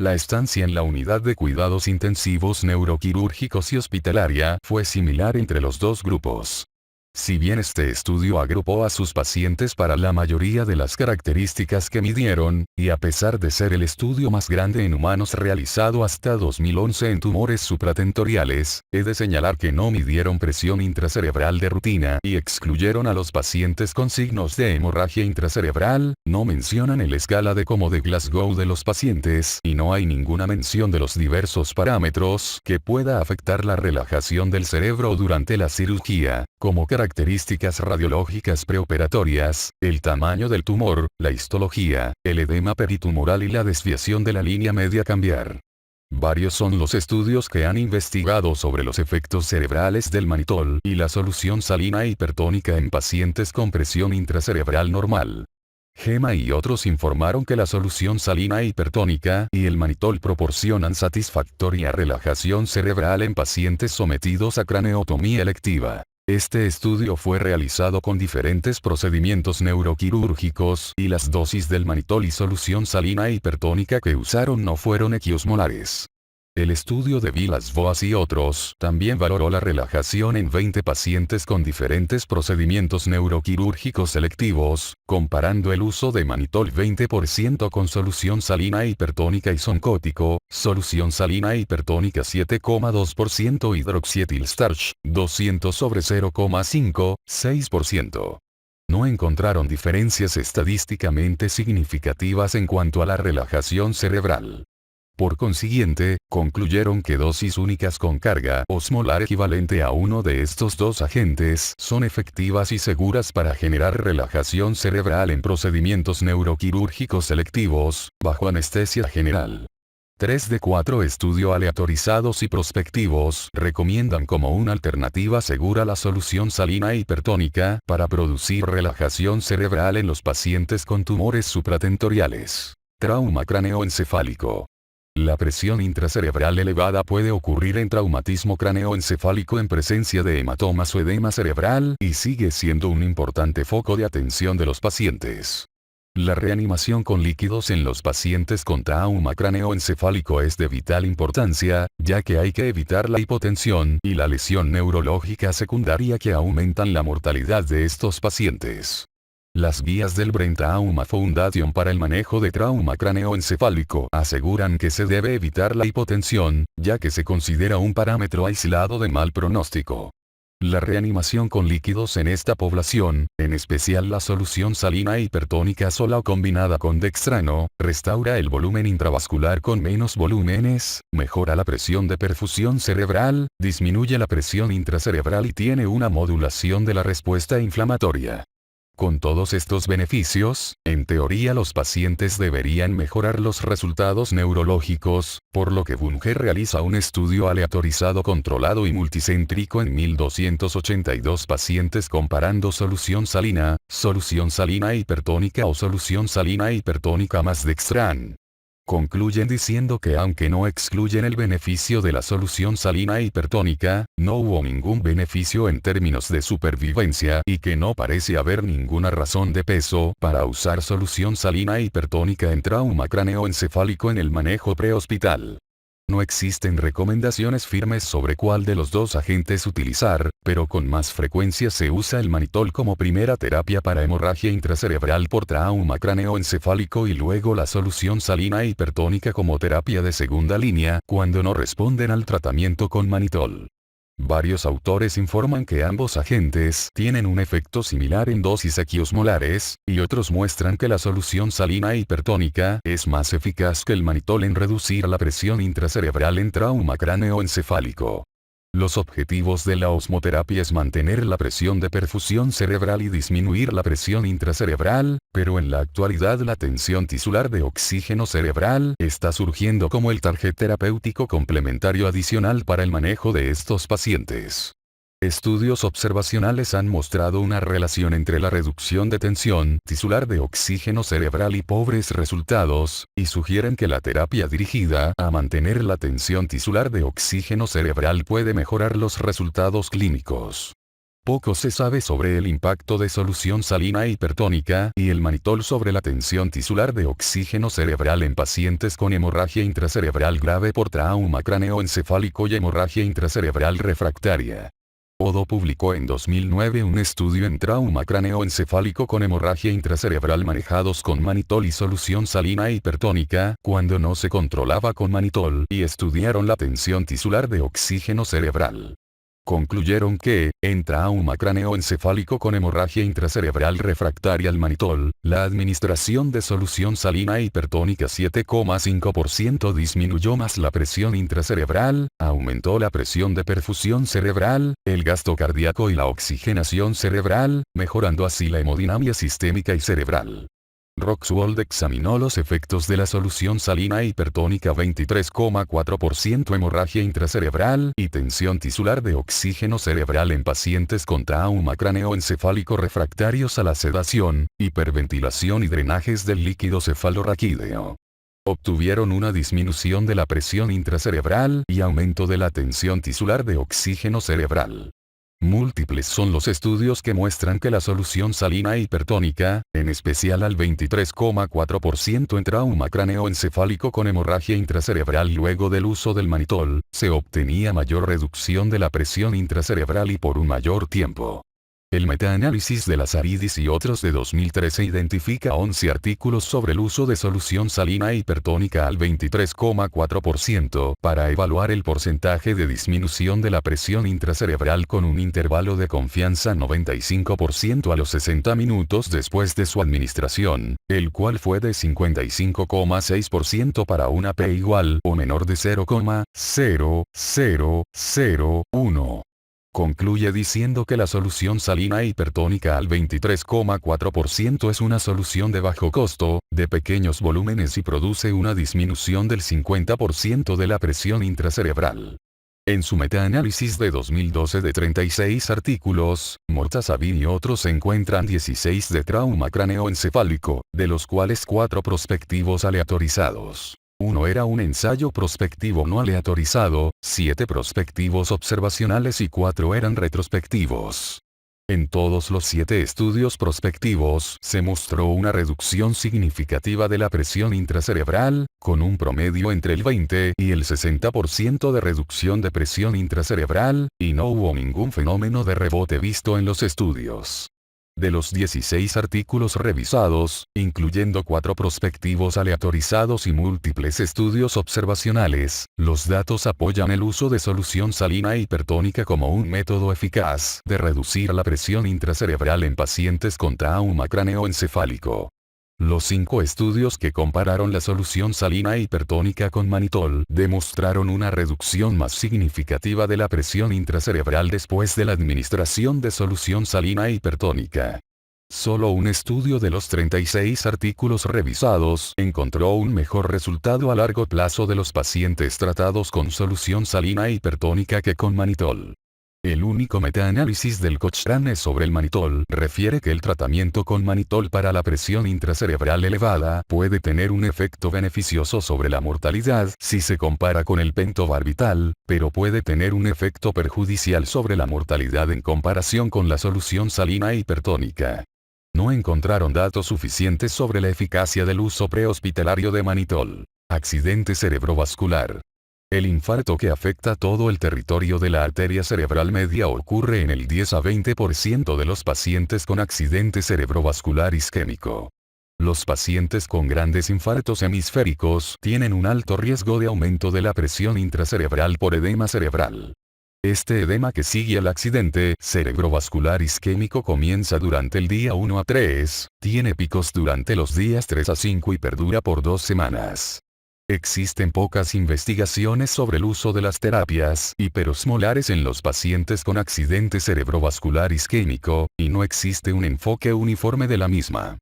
La estancia en la unidad de cuidados intensivos neuroquirúrgicos y hospitalaria fue similar entre los dos grupos. Si bien este estudio agrupó a sus pacientes para la mayoría de las características que midieron, y a pesar de ser el estudio más grande en humanos realizado hasta 2011 en tumores supratentoriales, he de señalar que no midieron presión intracerebral de rutina y excluyeron a los pacientes con signos de hemorragia intracerebral, no mencionan el escala de como de Glasgow de los pacientes y no hay ninguna mención de los diversos parámetros que pueda afectar la relajación del cerebro durante la cirugía, como características radiológicas preoperatorias, el tamaño del tumor, la histología, el edema peritumoral y la desviación de la línea media cambiar. Varios son los estudios que han investigado sobre los efectos cerebrales del manitol y la solución salina hipertónica en pacientes con presión intracerebral normal. Gema y otros informaron que la solución salina hipertónica y el manitol proporcionan satisfactoria relajación cerebral en pacientes sometidos a craneotomía electiva. Este estudio fue realizado con diferentes procedimientos neuroquirúrgicos y las dosis del manitol y solución salina hipertónica que usaron no fueron equiosmolares. El estudio de Villas-Boas y otros también valoró la relajación en 20 pacientes con diferentes procedimientos neuroquirúrgicos selectivos, comparando el uso de manitol 20% con solución salina hipertónica isoncótico, solución salina hipertónica 7,2% hidroxietilstarch, 200 sobre 0,5, 6%. No encontraron diferencias estadísticamente significativas en cuanto a la relajación cerebral. Por consiguiente, concluyeron que dosis únicas con carga osmolar equivalente a uno de estos dos agentes son efectivas y seguras para generar relajación cerebral en procedimientos neuroquirúrgicos selectivos, bajo anestesia general. 3 de 4 estudios aleatorizados y prospectivos recomiendan como una alternativa segura la solución salina hipertónica para producir relajación cerebral en los pacientes con tumores supratentoriales. Trauma craneoencefálico. La presión intracerebral elevada puede ocurrir en traumatismo craneoencefálico en presencia de hematomas o edema cerebral y sigue siendo un importante foco de atención de los pacientes. La reanimación con líquidos en los pacientes con trauma craneoencefálico es de vital importancia, ya que hay que evitar la hipotensión y la lesión neurológica secundaria que aumentan la mortalidad de estos pacientes. Las guías del Brain Trauma Foundation para el manejo de trauma craneoencefálico aseguran que se debe evitar la hipotensión, ya que se considera un parámetro aislado de mal pronóstico. La reanimación con líquidos en esta población, en especial la solución salina hipertónica sola o combinada con dextrano, restaura el volumen intravascular con menos volúmenes, mejora la presión de perfusión cerebral, disminuye la presión intracerebral y tiene una modulación de la respuesta inflamatoria. Con todos estos beneficios, en teoría los pacientes deberían mejorar los resultados neurológicos, por lo que Bunge realiza un estudio aleatorizado controlado y multicéntrico en 1282 pacientes comparando solución salina hipertónica o solución salina hipertónica más dextran. Concluyen diciendo que aunque no excluyen el beneficio de la solución salina hipertónica, no hubo ningún beneficio en términos de supervivencia y que no parece haber ninguna razón de peso para usar solución salina hipertónica en trauma craneoencefálico en el manejo prehospital. No existen recomendaciones firmes sobre cuál de los dos agentes utilizar, pero con más frecuencia se usa el manitol como primera terapia para hemorragia intracerebral por trauma craneoencefálico y luego la solución salina hipertónica como terapia de segunda línea cuando no responden al tratamiento con manitol. Varios autores informan que ambos agentes tienen un efecto similar en dosis equiosmolares, y otros muestran que la solución salina hipertónica es más eficaz que el manitol en reducir la presión intracerebral en trauma cráneoencefálico. Los objetivos de la osmoterapia es mantener la presión de perfusión cerebral y disminuir la presión intracerebral, pero en la actualidad la tensión tisular de oxígeno cerebral está surgiendo como el target terapéutico complementario adicional para el manejo de estos pacientes. Estudios observacionales han mostrado una relación entre la reducción de tensión tisular de oxígeno cerebral y pobres resultados, y sugieren que la terapia dirigida a mantener la tensión tisular de oxígeno cerebral puede mejorar los resultados clínicos. Poco se sabe sobre el impacto de solución salina hipertónica y el manitol sobre la tensión tisular de oxígeno cerebral en pacientes con hemorragia intracerebral grave por trauma cráneoencefálico y hemorragia intracerebral refractaria. Odo publicó en 2009 un estudio en trauma cráneoencefálico con hemorragia intracerebral manejados con manitol y solución salina hipertónica, cuando no se controlaba con manitol, y estudiaron la tensión tisular de oxígeno cerebral. Concluyeron que, en trauma cráneoencefálico con hemorragia intracerebral refractaria al manitol, la administración de solución salina hipertónica 7,5% disminuyó más la presión intracerebral, aumentó la presión de perfusión cerebral, el gasto cardíaco y la oxigenación cerebral, mejorando así la hemodinamia sistémica y cerebral. Roxwold examinó los efectos de la solución salina hipertónica 23,4% hemorragia intracerebral y tensión tisular de oxígeno cerebral en pacientes con trauma cráneoencefálico refractarios a la sedación, hiperventilación y drenajes del líquido cefalorraquídeo. Obtuvieron una disminución de la presión intracerebral y aumento de la tensión tisular de oxígeno cerebral. Múltiples son los estudios que muestran que la solución salina hipertónica, en especial al 23,4% en trauma cráneoencefálico con hemorragia intracerebral luego del uso del manitol, se obtenía mayor reducción de la presión intracerebral y por un mayor tiempo. El metaanálisis de Lazaridis y otros de 2013 identifica 11 artículos sobre el uso de solución salina hipertónica al 23,4% para evaluar el porcentaje de disminución de la presión intracerebral con un intervalo de confianza 95% a los 60 minutos después de su administración, el cual fue de 55,6% para una P igual o menor de 0,0001. Concluye diciendo que la solución salina hipertónica al 23,4% es una solución de bajo costo, de pequeños volúmenes y produce una disminución del 50% de la presión intracerebral. En su metaanálisis de 2012 de 36 artículos, Mortazavi y otros encuentran 16 de trauma cráneoencefálico, de los cuales 4 prospectivos aleatorizados. Uno era un ensayo prospectivo no aleatorizado, 7 prospectivos observacionales y 4 eran retrospectivos. En todos los 7 estudios prospectivos se mostró una reducción significativa de la presión intracerebral, con un promedio entre el 20 y el 60% de reducción de presión intracerebral, y no hubo ningún fenómeno de rebote visto en los estudios. De los 16 artículos revisados, incluyendo 4 prospectivos aleatorizados y múltiples estudios observacionales, los datos apoyan el uso de solución salina hipertónica como un método eficaz de reducir la presión intracerebral en pacientes con trauma cráneoencefálico. Los 5 estudios que compararon la solución salina hipertónica con manitol demostraron una reducción más significativa de la presión intracerebral después de la administración de solución salina hipertónica. Solo un estudio de los 36 artículos revisados encontró un mejor resultado a largo plazo de los pacientes tratados con solución salina hipertónica que con manitol. El único metaanálisis del Cochrane sobre el manitol refiere que el tratamiento con manitol para la presión intracerebral elevada puede tener un efecto beneficioso sobre la mortalidad si se compara con el pentobarbital, pero puede tener un efecto perjudicial sobre la mortalidad en comparación con la solución salina hipertónica. No encontraron datos suficientes sobre la eficacia del uso prehospitalario de manitol. Accidente cerebrovascular. El infarto que afecta todo el territorio de la arteria cerebral media ocurre en el 10 a 20% de los pacientes con accidente cerebrovascular isquémico. Los pacientes con grandes infartos hemisféricos tienen un alto riesgo de aumento de la presión intracerebral por edema cerebral.
Este edema que sigue al accidente cerebrovascular isquémico comienza durante el día 1 a 3, tiene picos durante los días 3 a 5 y perdura por 2 semanas. Existen pocas investigaciones sobre el uso de las terapias hiperosmolares en los pacientes con accidente cerebrovascular isquémico, y no existe un enfoque uniforme de la misma.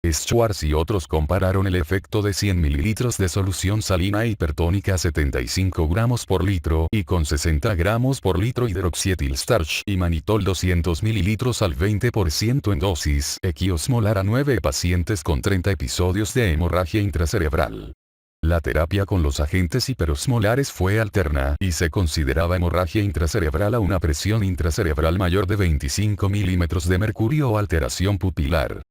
Schwartz y otros compararon el efecto de 100 ml de solución salina hipertónica a 75 gramos por litro y con 60 gramos por litro hidroxietilstarch y manitol 200 ml al 20% en dosis equiosmolar a 9 pacientes con 30 episodios de hemorragia intracerebral. La terapia con los agentes hiperosmolares fue alterna y se consideraba hemorragia intracerebral a una presión intracerebral mayor de 25 milímetros de mercurio o alteración pupilar.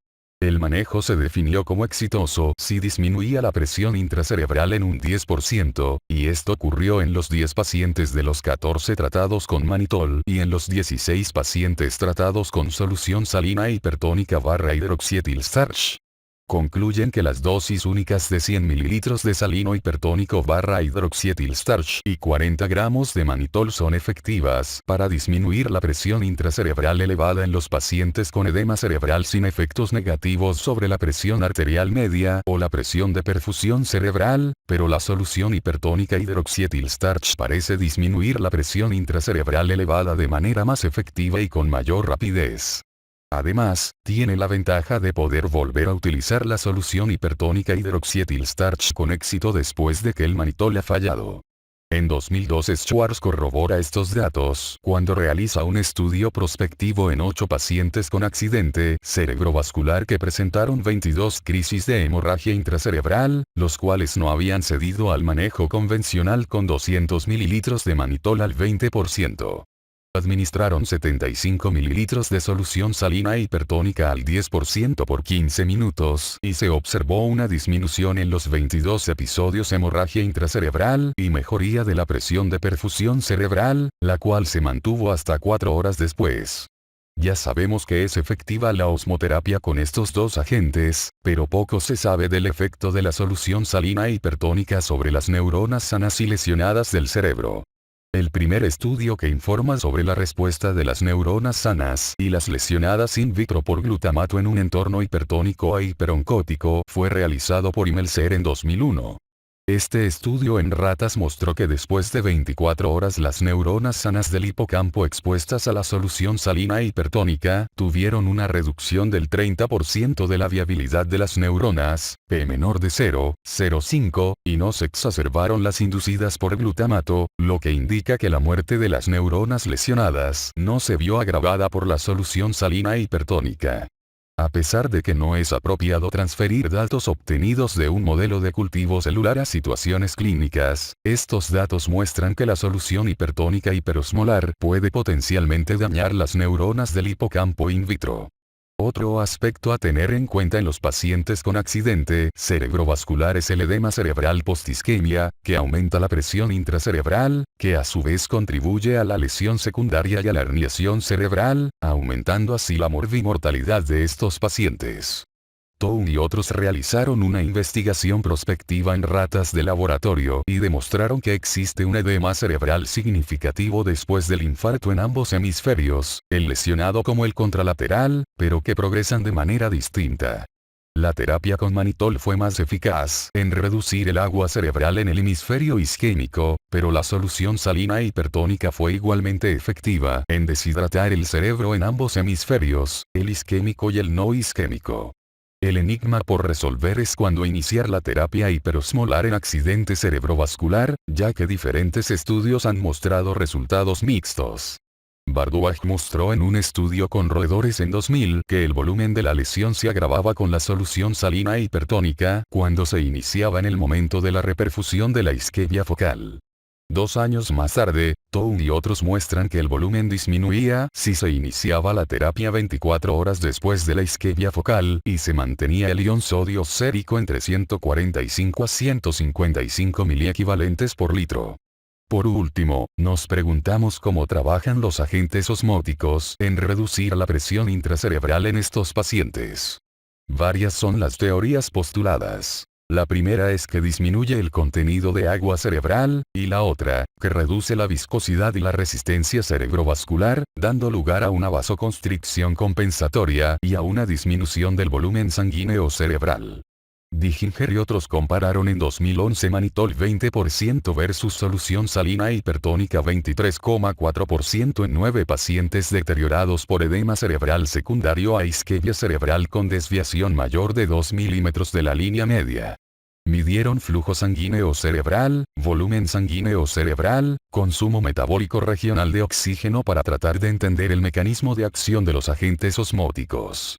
El manejo se definió como exitoso si disminuía la presión intracerebral en un 10%, y esto ocurrió en los 10 pacientes de los 14 tratados con manitol y en los 16 pacientes tratados con solución salina hipertónica / hidroxietilstarch. Concluyen que las dosis únicas de 100 ml de salino hipertónico / hidroxietilstarch y 40 gramos de manitol son efectivas para disminuir la presión intracerebral elevada en los pacientes con edema cerebral sin efectos negativos sobre la presión arterial media o la presión de perfusión cerebral, pero la solución hipertónica hidroxietilstarch parece disminuir la presión intracerebral elevada de manera más efectiva y con mayor rapidez. Además, tiene la ventaja de poder volver a utilizar la solución hipertónica hidroxietilstarch con éxito después de que el manitol ha fallado. En 2002 Schwartz corrobora estos datos cuando realiza un estudio prospectivo en 8 pacientes con accidente cerebrovascular que presentaron 22 crisis de hemorragia intracerebral, los cuales no habían cedido al manejo convencional con 200 ml de manitol al 20%. Administraron 75 ml de solución salina hipertónica al 10% por 15 minutos y se observó una disminución en los 22 episodios hemorragia intracerebral y mejoría de la presión de perfusión cerebral, la cual se mantuvo hasta 4 horas después. Ya sabemos que es efectiva la osmoterapia con estos dos agentes, pero poco se sabe del efecto de la solución salina hipertónica sobre las neuronas sanas y lesionadas del cerebro. El primer estudio que informa sobre la respuesta de las neuronas sanas y las lesionadas in vitro por glutamato en un entorno hipertónico e hiperoncótico fue realizado por Imelser en 2001. Este estudio en ratas mostró que después de 24 horas las neuronas sanas del hipocampo expuestas a la solución salina hipertónica tuvieron una reducción del 30% de la viabilidad de las neuronas, P menor de 0,05, y no se exacerbaron las inducidas por glutamato, lo que indica que la muerte de las neuronas lesionadas no se vio agravada por la solución salina hipertónica. A pesar de que no es apropiado transferir datos obtenidos de un modelo de cultivo celular a situaciones clínicas, estos datos muestran que la solución hipertónica hiperosmolar puede potencialmente dañar las neuronas del hipocampo in vitro. Otro aspecto a tener en cuenta en los pacientes con accidente cerebrovascular es el edema cerebral postisquemia, que aumenta la presión intracerebral, que a su vez contribuye a la lesión secundaria y a la herniación cerebral, aumentando así la morbimortalidad de estos pacientes. Town y otros realizaron una investigación prospectiva en ratas de laboratorio y demostraron que existe un edema cerebral significativo después del infarto en ambos hemisferios, el lesionado como el contralateral, pero que progresan de manera distinta. La terapia con manitol fue más eficaz en reducir el agua cerebral en el hemisferio isquémico, pero la solución salina hipertónica fue igualmente efectiva en deshidratar el cerebro en ambos hemisferios, el isquémico y el no isquémico. El enigma por resolver es cuándo iniciar la terapia hiperosmolar en accidente cerebrovascular, ya que diferentes estudios han mostrado resultados mixtos. Bardwaj mostró en un estudio con roedores en 2000 que el volumen de la lesión se agravaba con la solución salina hipertónica cuando se iniciaba en el momento de la reperfusión de la isquemia focal. 2 años más tarde, Town y otros muestran que el volumen disminuía si se iniciaba la terapia 24 horas después de la isquemia focal y se mantenía el ion sodio sérico entre 145 a 155 miliequivalentes por litro. Por último, nos preguntamos cómo trabajan los agentes osmóticos en reducir la presión intracerebral en estos pacientes. Varias son las teorías postuladas.
La primera es que disminuye el contenido de agua cerebral, y la otra, que reduce la viscosidad y la resistencia cerebrovascular, dando lugar a una vasoconstricción compensatoria y a una disminución del volumen sanguíneo cerebral. Dichinger y otros compararon en 2011 manitol 20% versus solución salina hipertónica 23,4% en 9 pacientes deteriorados por edema cerebral secundario a isquemia cerebral con desviación mayor de 2 milímetros de la línea media. Midieron flujo sanguíneo cerebral, volumen sanguíneo cerebral, consumo metabólico regional de oxígeno para tratar de entender el mecanismo de acción de los agentes osmóticos.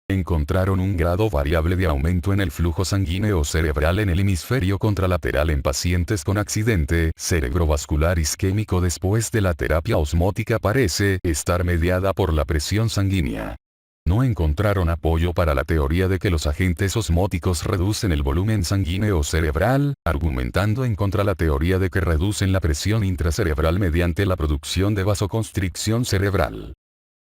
Encontraron un grado variable de aumento en el flujo sanguíneo cerebral en el hemisferio contralateral en pacientes con accidente cerebrovascular isquémico después de la terapia osmótica parece estar mediada por la presión sanguínea. No encontraron apoyo para la teoría de que los agentes osmóticos reducen el volumen sanguíneo cerebral, argumentando en contra la teoría de que reducen la presión intracerebral mediante la producción de vasoconstricción cerebral.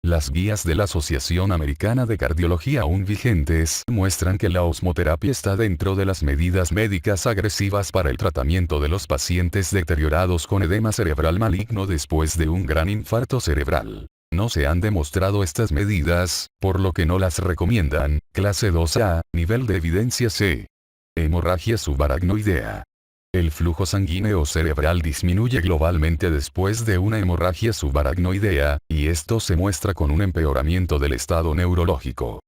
Las guías de la Asociación Americana de Cardiología aún vigentes muestran que la osmoterapia está dentro de las medidas médicas agresivas para el tratamiento de los pacientes deteriorados con edema cerebral maligno después de un gran infarto cerebral. No se han demostrado estas medidas, por lo que no las recomiendan. Clase 2A, nivel de evidencia C. Hemorragia subaracnoidea. El flujo sanguíneo cerebral disminuye globalmente después de una hemorragia subaracnoidea, y esto se muestra con un empeoramiento del estado neurológico.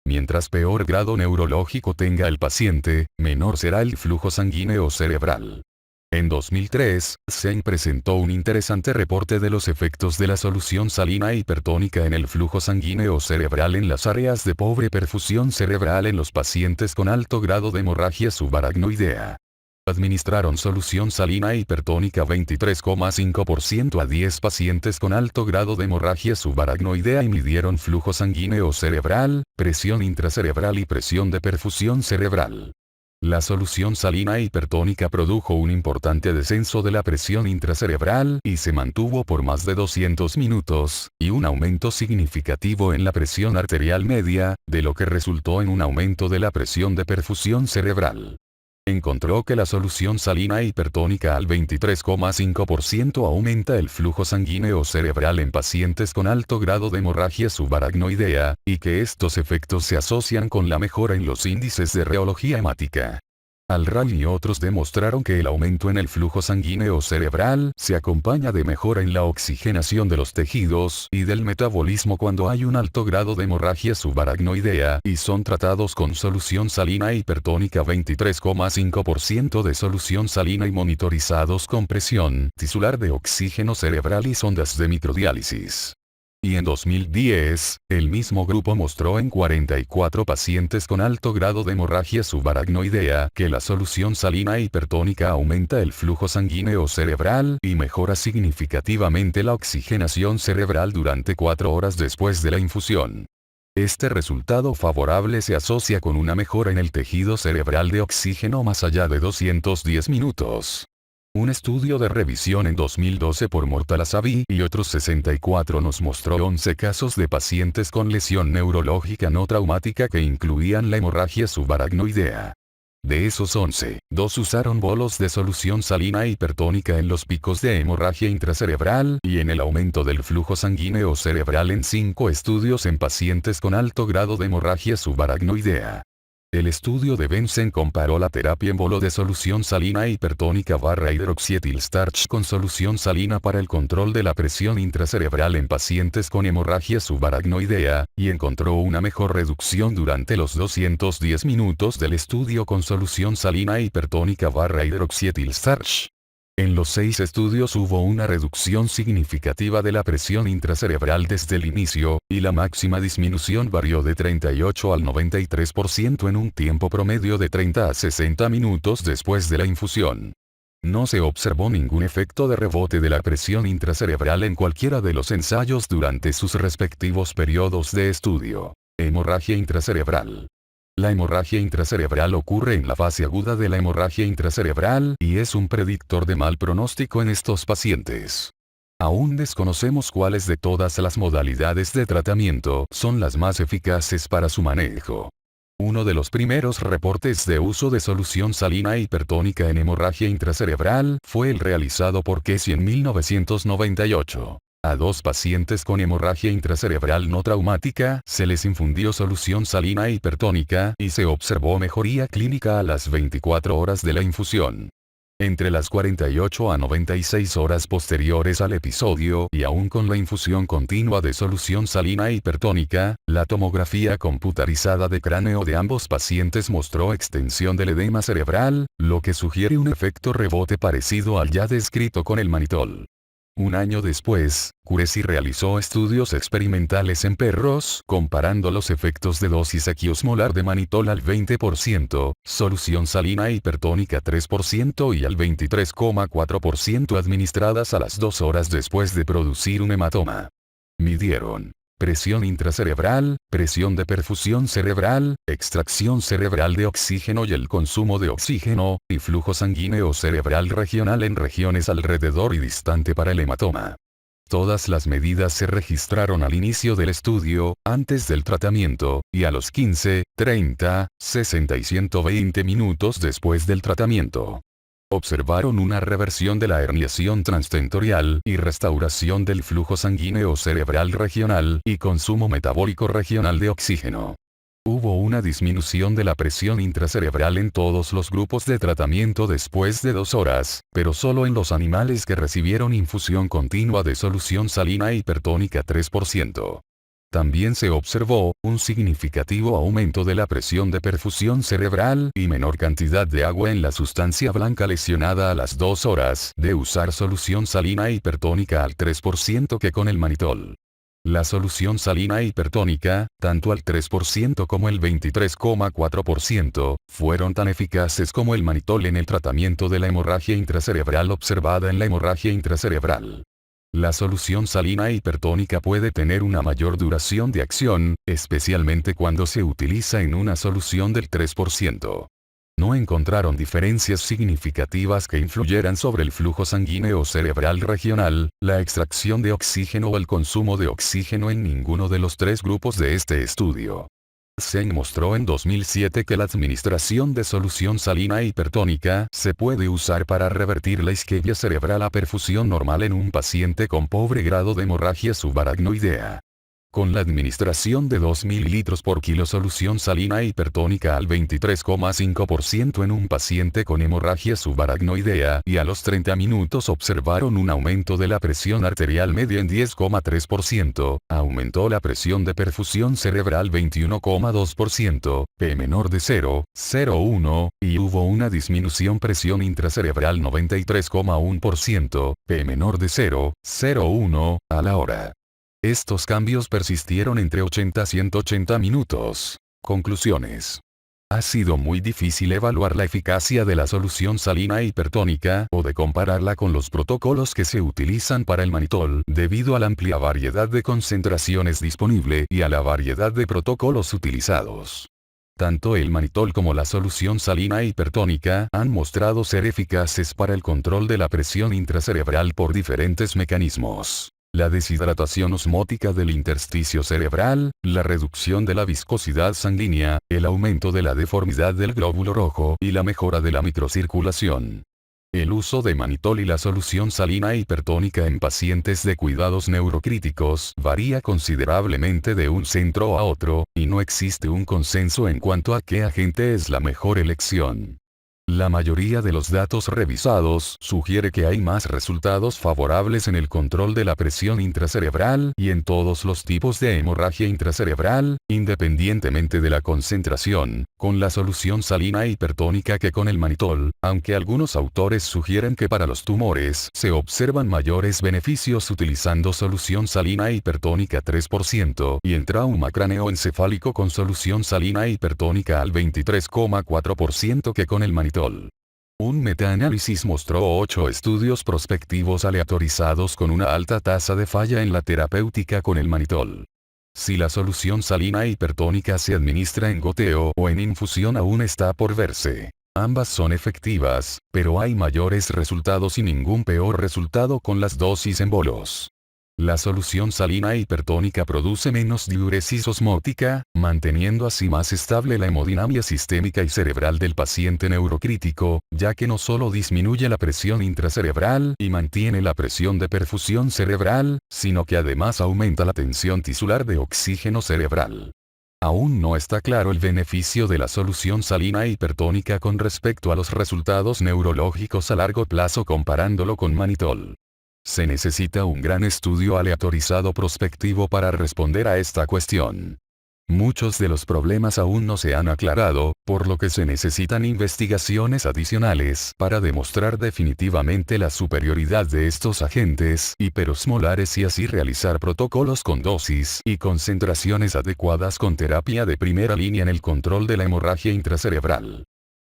Mientras peor grado neurológico tenga el paciente, menor será el flujo sanguíneo cerebral. En 2003, Sen presentó un interesante reporte de los efectos de la solución salina hipertónica en el flujo sanguíneo cerebral en las áreas de pobre perfusión cerebral en los pacientes con alto grado de hemorragia subaracnoidea. Administraron solución salina hipertónica 23,5% a 10 pacientes con alto grado de hemorragia subaracnoidea y midieron flujo sanguíneo cerebral, presión intracerebral y presión de perfusión cerebral. La solución salina hipertónica produjo un importante descenso de la presión intracerebral y se mantuvo por más de 200 minutos, y un aumento significativo en la presión arterial media, de lo que resultó en un aumento de la presión de perfusión cerebral. Encontró que la solución salina hipertónica al 23,5% aumenta el flujo sanguíneo cerebral en pacientes con alto grado de hemorragia subaracnoidea, y que estos efectos se asocian con la mejora en los índices de reología hemática. Al-Ray y otros demostraron que el aumento en el flujo sanguíneo cerebral se acompaña de mejora en la oxigenación de los tejidos y del metabolismo cuando hay un alto grado de hemorragia subaracnoidea y son tratados con solución salina hipertónica 23,5% de solución salina y monitorizados con presión tisular de oxígeno cerebral y sondas de microdiálisis. Y en 2010, el mismo grupo mostró en 44 pacientes con alto grado de hemorragia subaracnoidea que la solución salina hipertónica aumenta el flujo sanguíneo cerebral y mejora significativamente la oxigenación cerebral durante 4 horas después de la infusión. Este resultado favorable se asocia con una mejora en el tejido cerebral de oxígeno más allá de 210 minutos. Un estudio de revisión en 2012 por Mortalazavi y otros 64 nos mostró 11 casos de pacientes con lesión neurológica no traumática que incluían la hemorragia subaracnoidea. De esos 11, 2 usaron bolos de solución salina hipertónica en los picos de hemorragia intracerebral y en el aumento del flujo sanguíneo cerebral en 5 estudios en pacientes con alto grado de hemorragia subaracnoidea. El estudio de Benson comparó la terapia en bolo de solución salina hipertónica / hidroxietilstarch con solución salina para el control de la presión intracerebral en pacientes con hemorragia subaracnoidea, y encontró una mejor reducción durante los 210 minutos del estudio con solución salina hipertónica / hidroxietilstarch. En los 6 estudios hubo una reducción significativa de la presión intracerebral desde el inicio, y la máxima disminución varió de 38 al 93% en un tiempo promedio de 30 a 60 minutos después de la infusión. No se observó ningún efecto de rebote de la presión intracerebral en cualquiera de los ensayos durante sus respectivos periodos de estudio. Hemorragia intracerebral. La hemorragia intracerebral ocurre en la fase aguda de la hemorragia intracerebral y es un predictor de mal pronóstico en estos pacientes. Aún desconocemos cuáles de todas las modalidades de tratamiento son las más eficaces para su manejo. Uno de los primeros reportes de uso de solución salina hipertónica en hemorragia intracerebral fue el realizado por Kesey en 1998. A 2 pacientes con hemorragia intracerebral no traumática se les infundió solución salina hipertónica y se observó mejoría clínica a las 24 horas de la infusión. Entre las 48 a 96 horas posteriores al episodio y aún con la infusión continua de solución salina hipertónica, la tomografía computarizada de cráneo de ambos pacientes mostró extensión del edema cerebral, lo que sugiere un efecto rebote parecido al ya descrito con el manitol. Un año después, Kesey realizó estudios experimentales en perros comparando los efectos de dosis equiosmolar de manitol al 20%, solución salina hipertónica 3% y al 23,4% administradas a las 2 horas después de producir un hematoma. Midieron presión intracerebral, presión de perfusión cerebral, extracción cerebral de oxígeno y el consumo de oxígeno, y flujo sanguíneo cerebral regional en regiones alrededor y distante para el hematoma. Todas las medidas se registraron al inicio del estudio, antes del tratamiento, y a los 15, 30, 60 y 120 minutos después del tratamiento. Observaron una reversión de la herniación transtentorial y restauración del flujo sanguíneo cerebral regional y consumo metabólico regional de oxígeno. Hubo una disminución de la presión intracerebral en todos los grupos de tratamiento después de 2 horas, pero solo en los animales que recibieron infusión continua de solución salina hipertónica 3%. También se observó un significativo aumento de la presión de perfusión cerebral y menor cantidad de agua en la sustancia blanca lesionada a las 2 horas de usar solución salina hipertónica al 3% que con el manitol. La solución salina hipertónica, tanto al 3% como el 23,4%, fueron tan eficaces como el manitol en el tratamiento de la hemorragia intracerebral observada en la hemorragia intracerebral. La solución salina hipertónica puede tener una mayor duración de acción, especialmente cuando se utiliza en una solución del 3%. No encontraron diferencias significativas que influyeran sobre el flujo sanguíneo cerebral regional, la extracción de oxígeno o el consumo de oxígeno en ninguno de los 3 grupos de este estudio. Zeng mostró en 2007 que la administración de solución salina hipertónica se puede usar para revertir la isquemia cerebral a perfusión normal en un paciente con pobre grado de hemorragia subaracnoidea. Con la administración de 2 ml por kilo solución salina hipertónica al 23,5% en un paciente con hemorragia subaracnoidea y a los 30 minutos observaron un aumento de la presión arterial media en 10,3%, aumentó la presión de perfusión cerebral 21,2%, P menor de 0,01, y hubo una disminución presión intracerebral 93,1%, P menor de 0,01, a la hora. Estos cambios persistieron entre 80 a 180 minutos. Conclusiones. Ha sido muy difícil evaluar la eficacia de la solución salina hipertónica o de compararla con los protocolos que se utilizan para el manitol debido a la amplia variedad de concentraciones disponible y a la variedad de protocolos utilizados. Tanto el manitol como la solución salina hipertónica han mostrado ser eficaces para el control de la presión intracerebral por diferentes mecanismos. La deshidratación osmótica del intersticio cerebral, la reducción de la viscosidad sanguínea, el aumento de la deformidad del glóbulo rojo y la mejora de la microcirculación. El uso de manitol y la solución salina hipertónica en pacientes de cuidados neurocríticos varía considerablemente de un centro a otro, y no existe un consenso en cuanto a qué agente es la mejor elección. La mayoría de los datos revisados sugiere que hay más resultados favorables en el control de la presión intracerebral y en todos los tipos de hemorragia intracerebral, independientemente de la concentración, con la solución salina hipertónica que con el manitol, aunque algunos autores sugieren que para los tumores se observan mayores beneficios utilizando solución salina hipertónica 3% y en trauma craneoencefálico con solución salina hipertónica al 23,4% que con el manitol. Un metaanálisis mostró 8 estudios prospectivos aleatorizados con una alta tasa de falla en la terapéutica con el manitol. Si la solución salina hipertónica se administra en goteo o en infusión aún está por verse. Ambas son efectivas, pero hay mayores resultados y ningún peor resultado con las dosis en bolos. La solución salina hipertónica produce menos diuresis osmótica, manteniendo así más estable la hemodinámica sistémica y cerebral del paciente neurocrítico, ya que no solo disminuye la presión intracerebral y mantiene la presión de perfusión cerebral, sino que además aumenta la tensión tisular de oxígeno cerebral. Aún no está claro el beneficio de la solución salina hipertónica con respecto a los resultados neurológicos a largo plazo comparándolo con manitol. Se necesita un gran estudio aleatorizado prospectivo para responder a esta cuestión. Muchos de los problemas aún no se han aclarado, por lo que se necesitan investigaciones adicionales para demostrar definitivamente la superioridad de estos agentes hiperosmolares y así realizar protocolos con dosis y concentraciones adecuadas con terapia de primera línea en el control de la hemorragia intracerebral.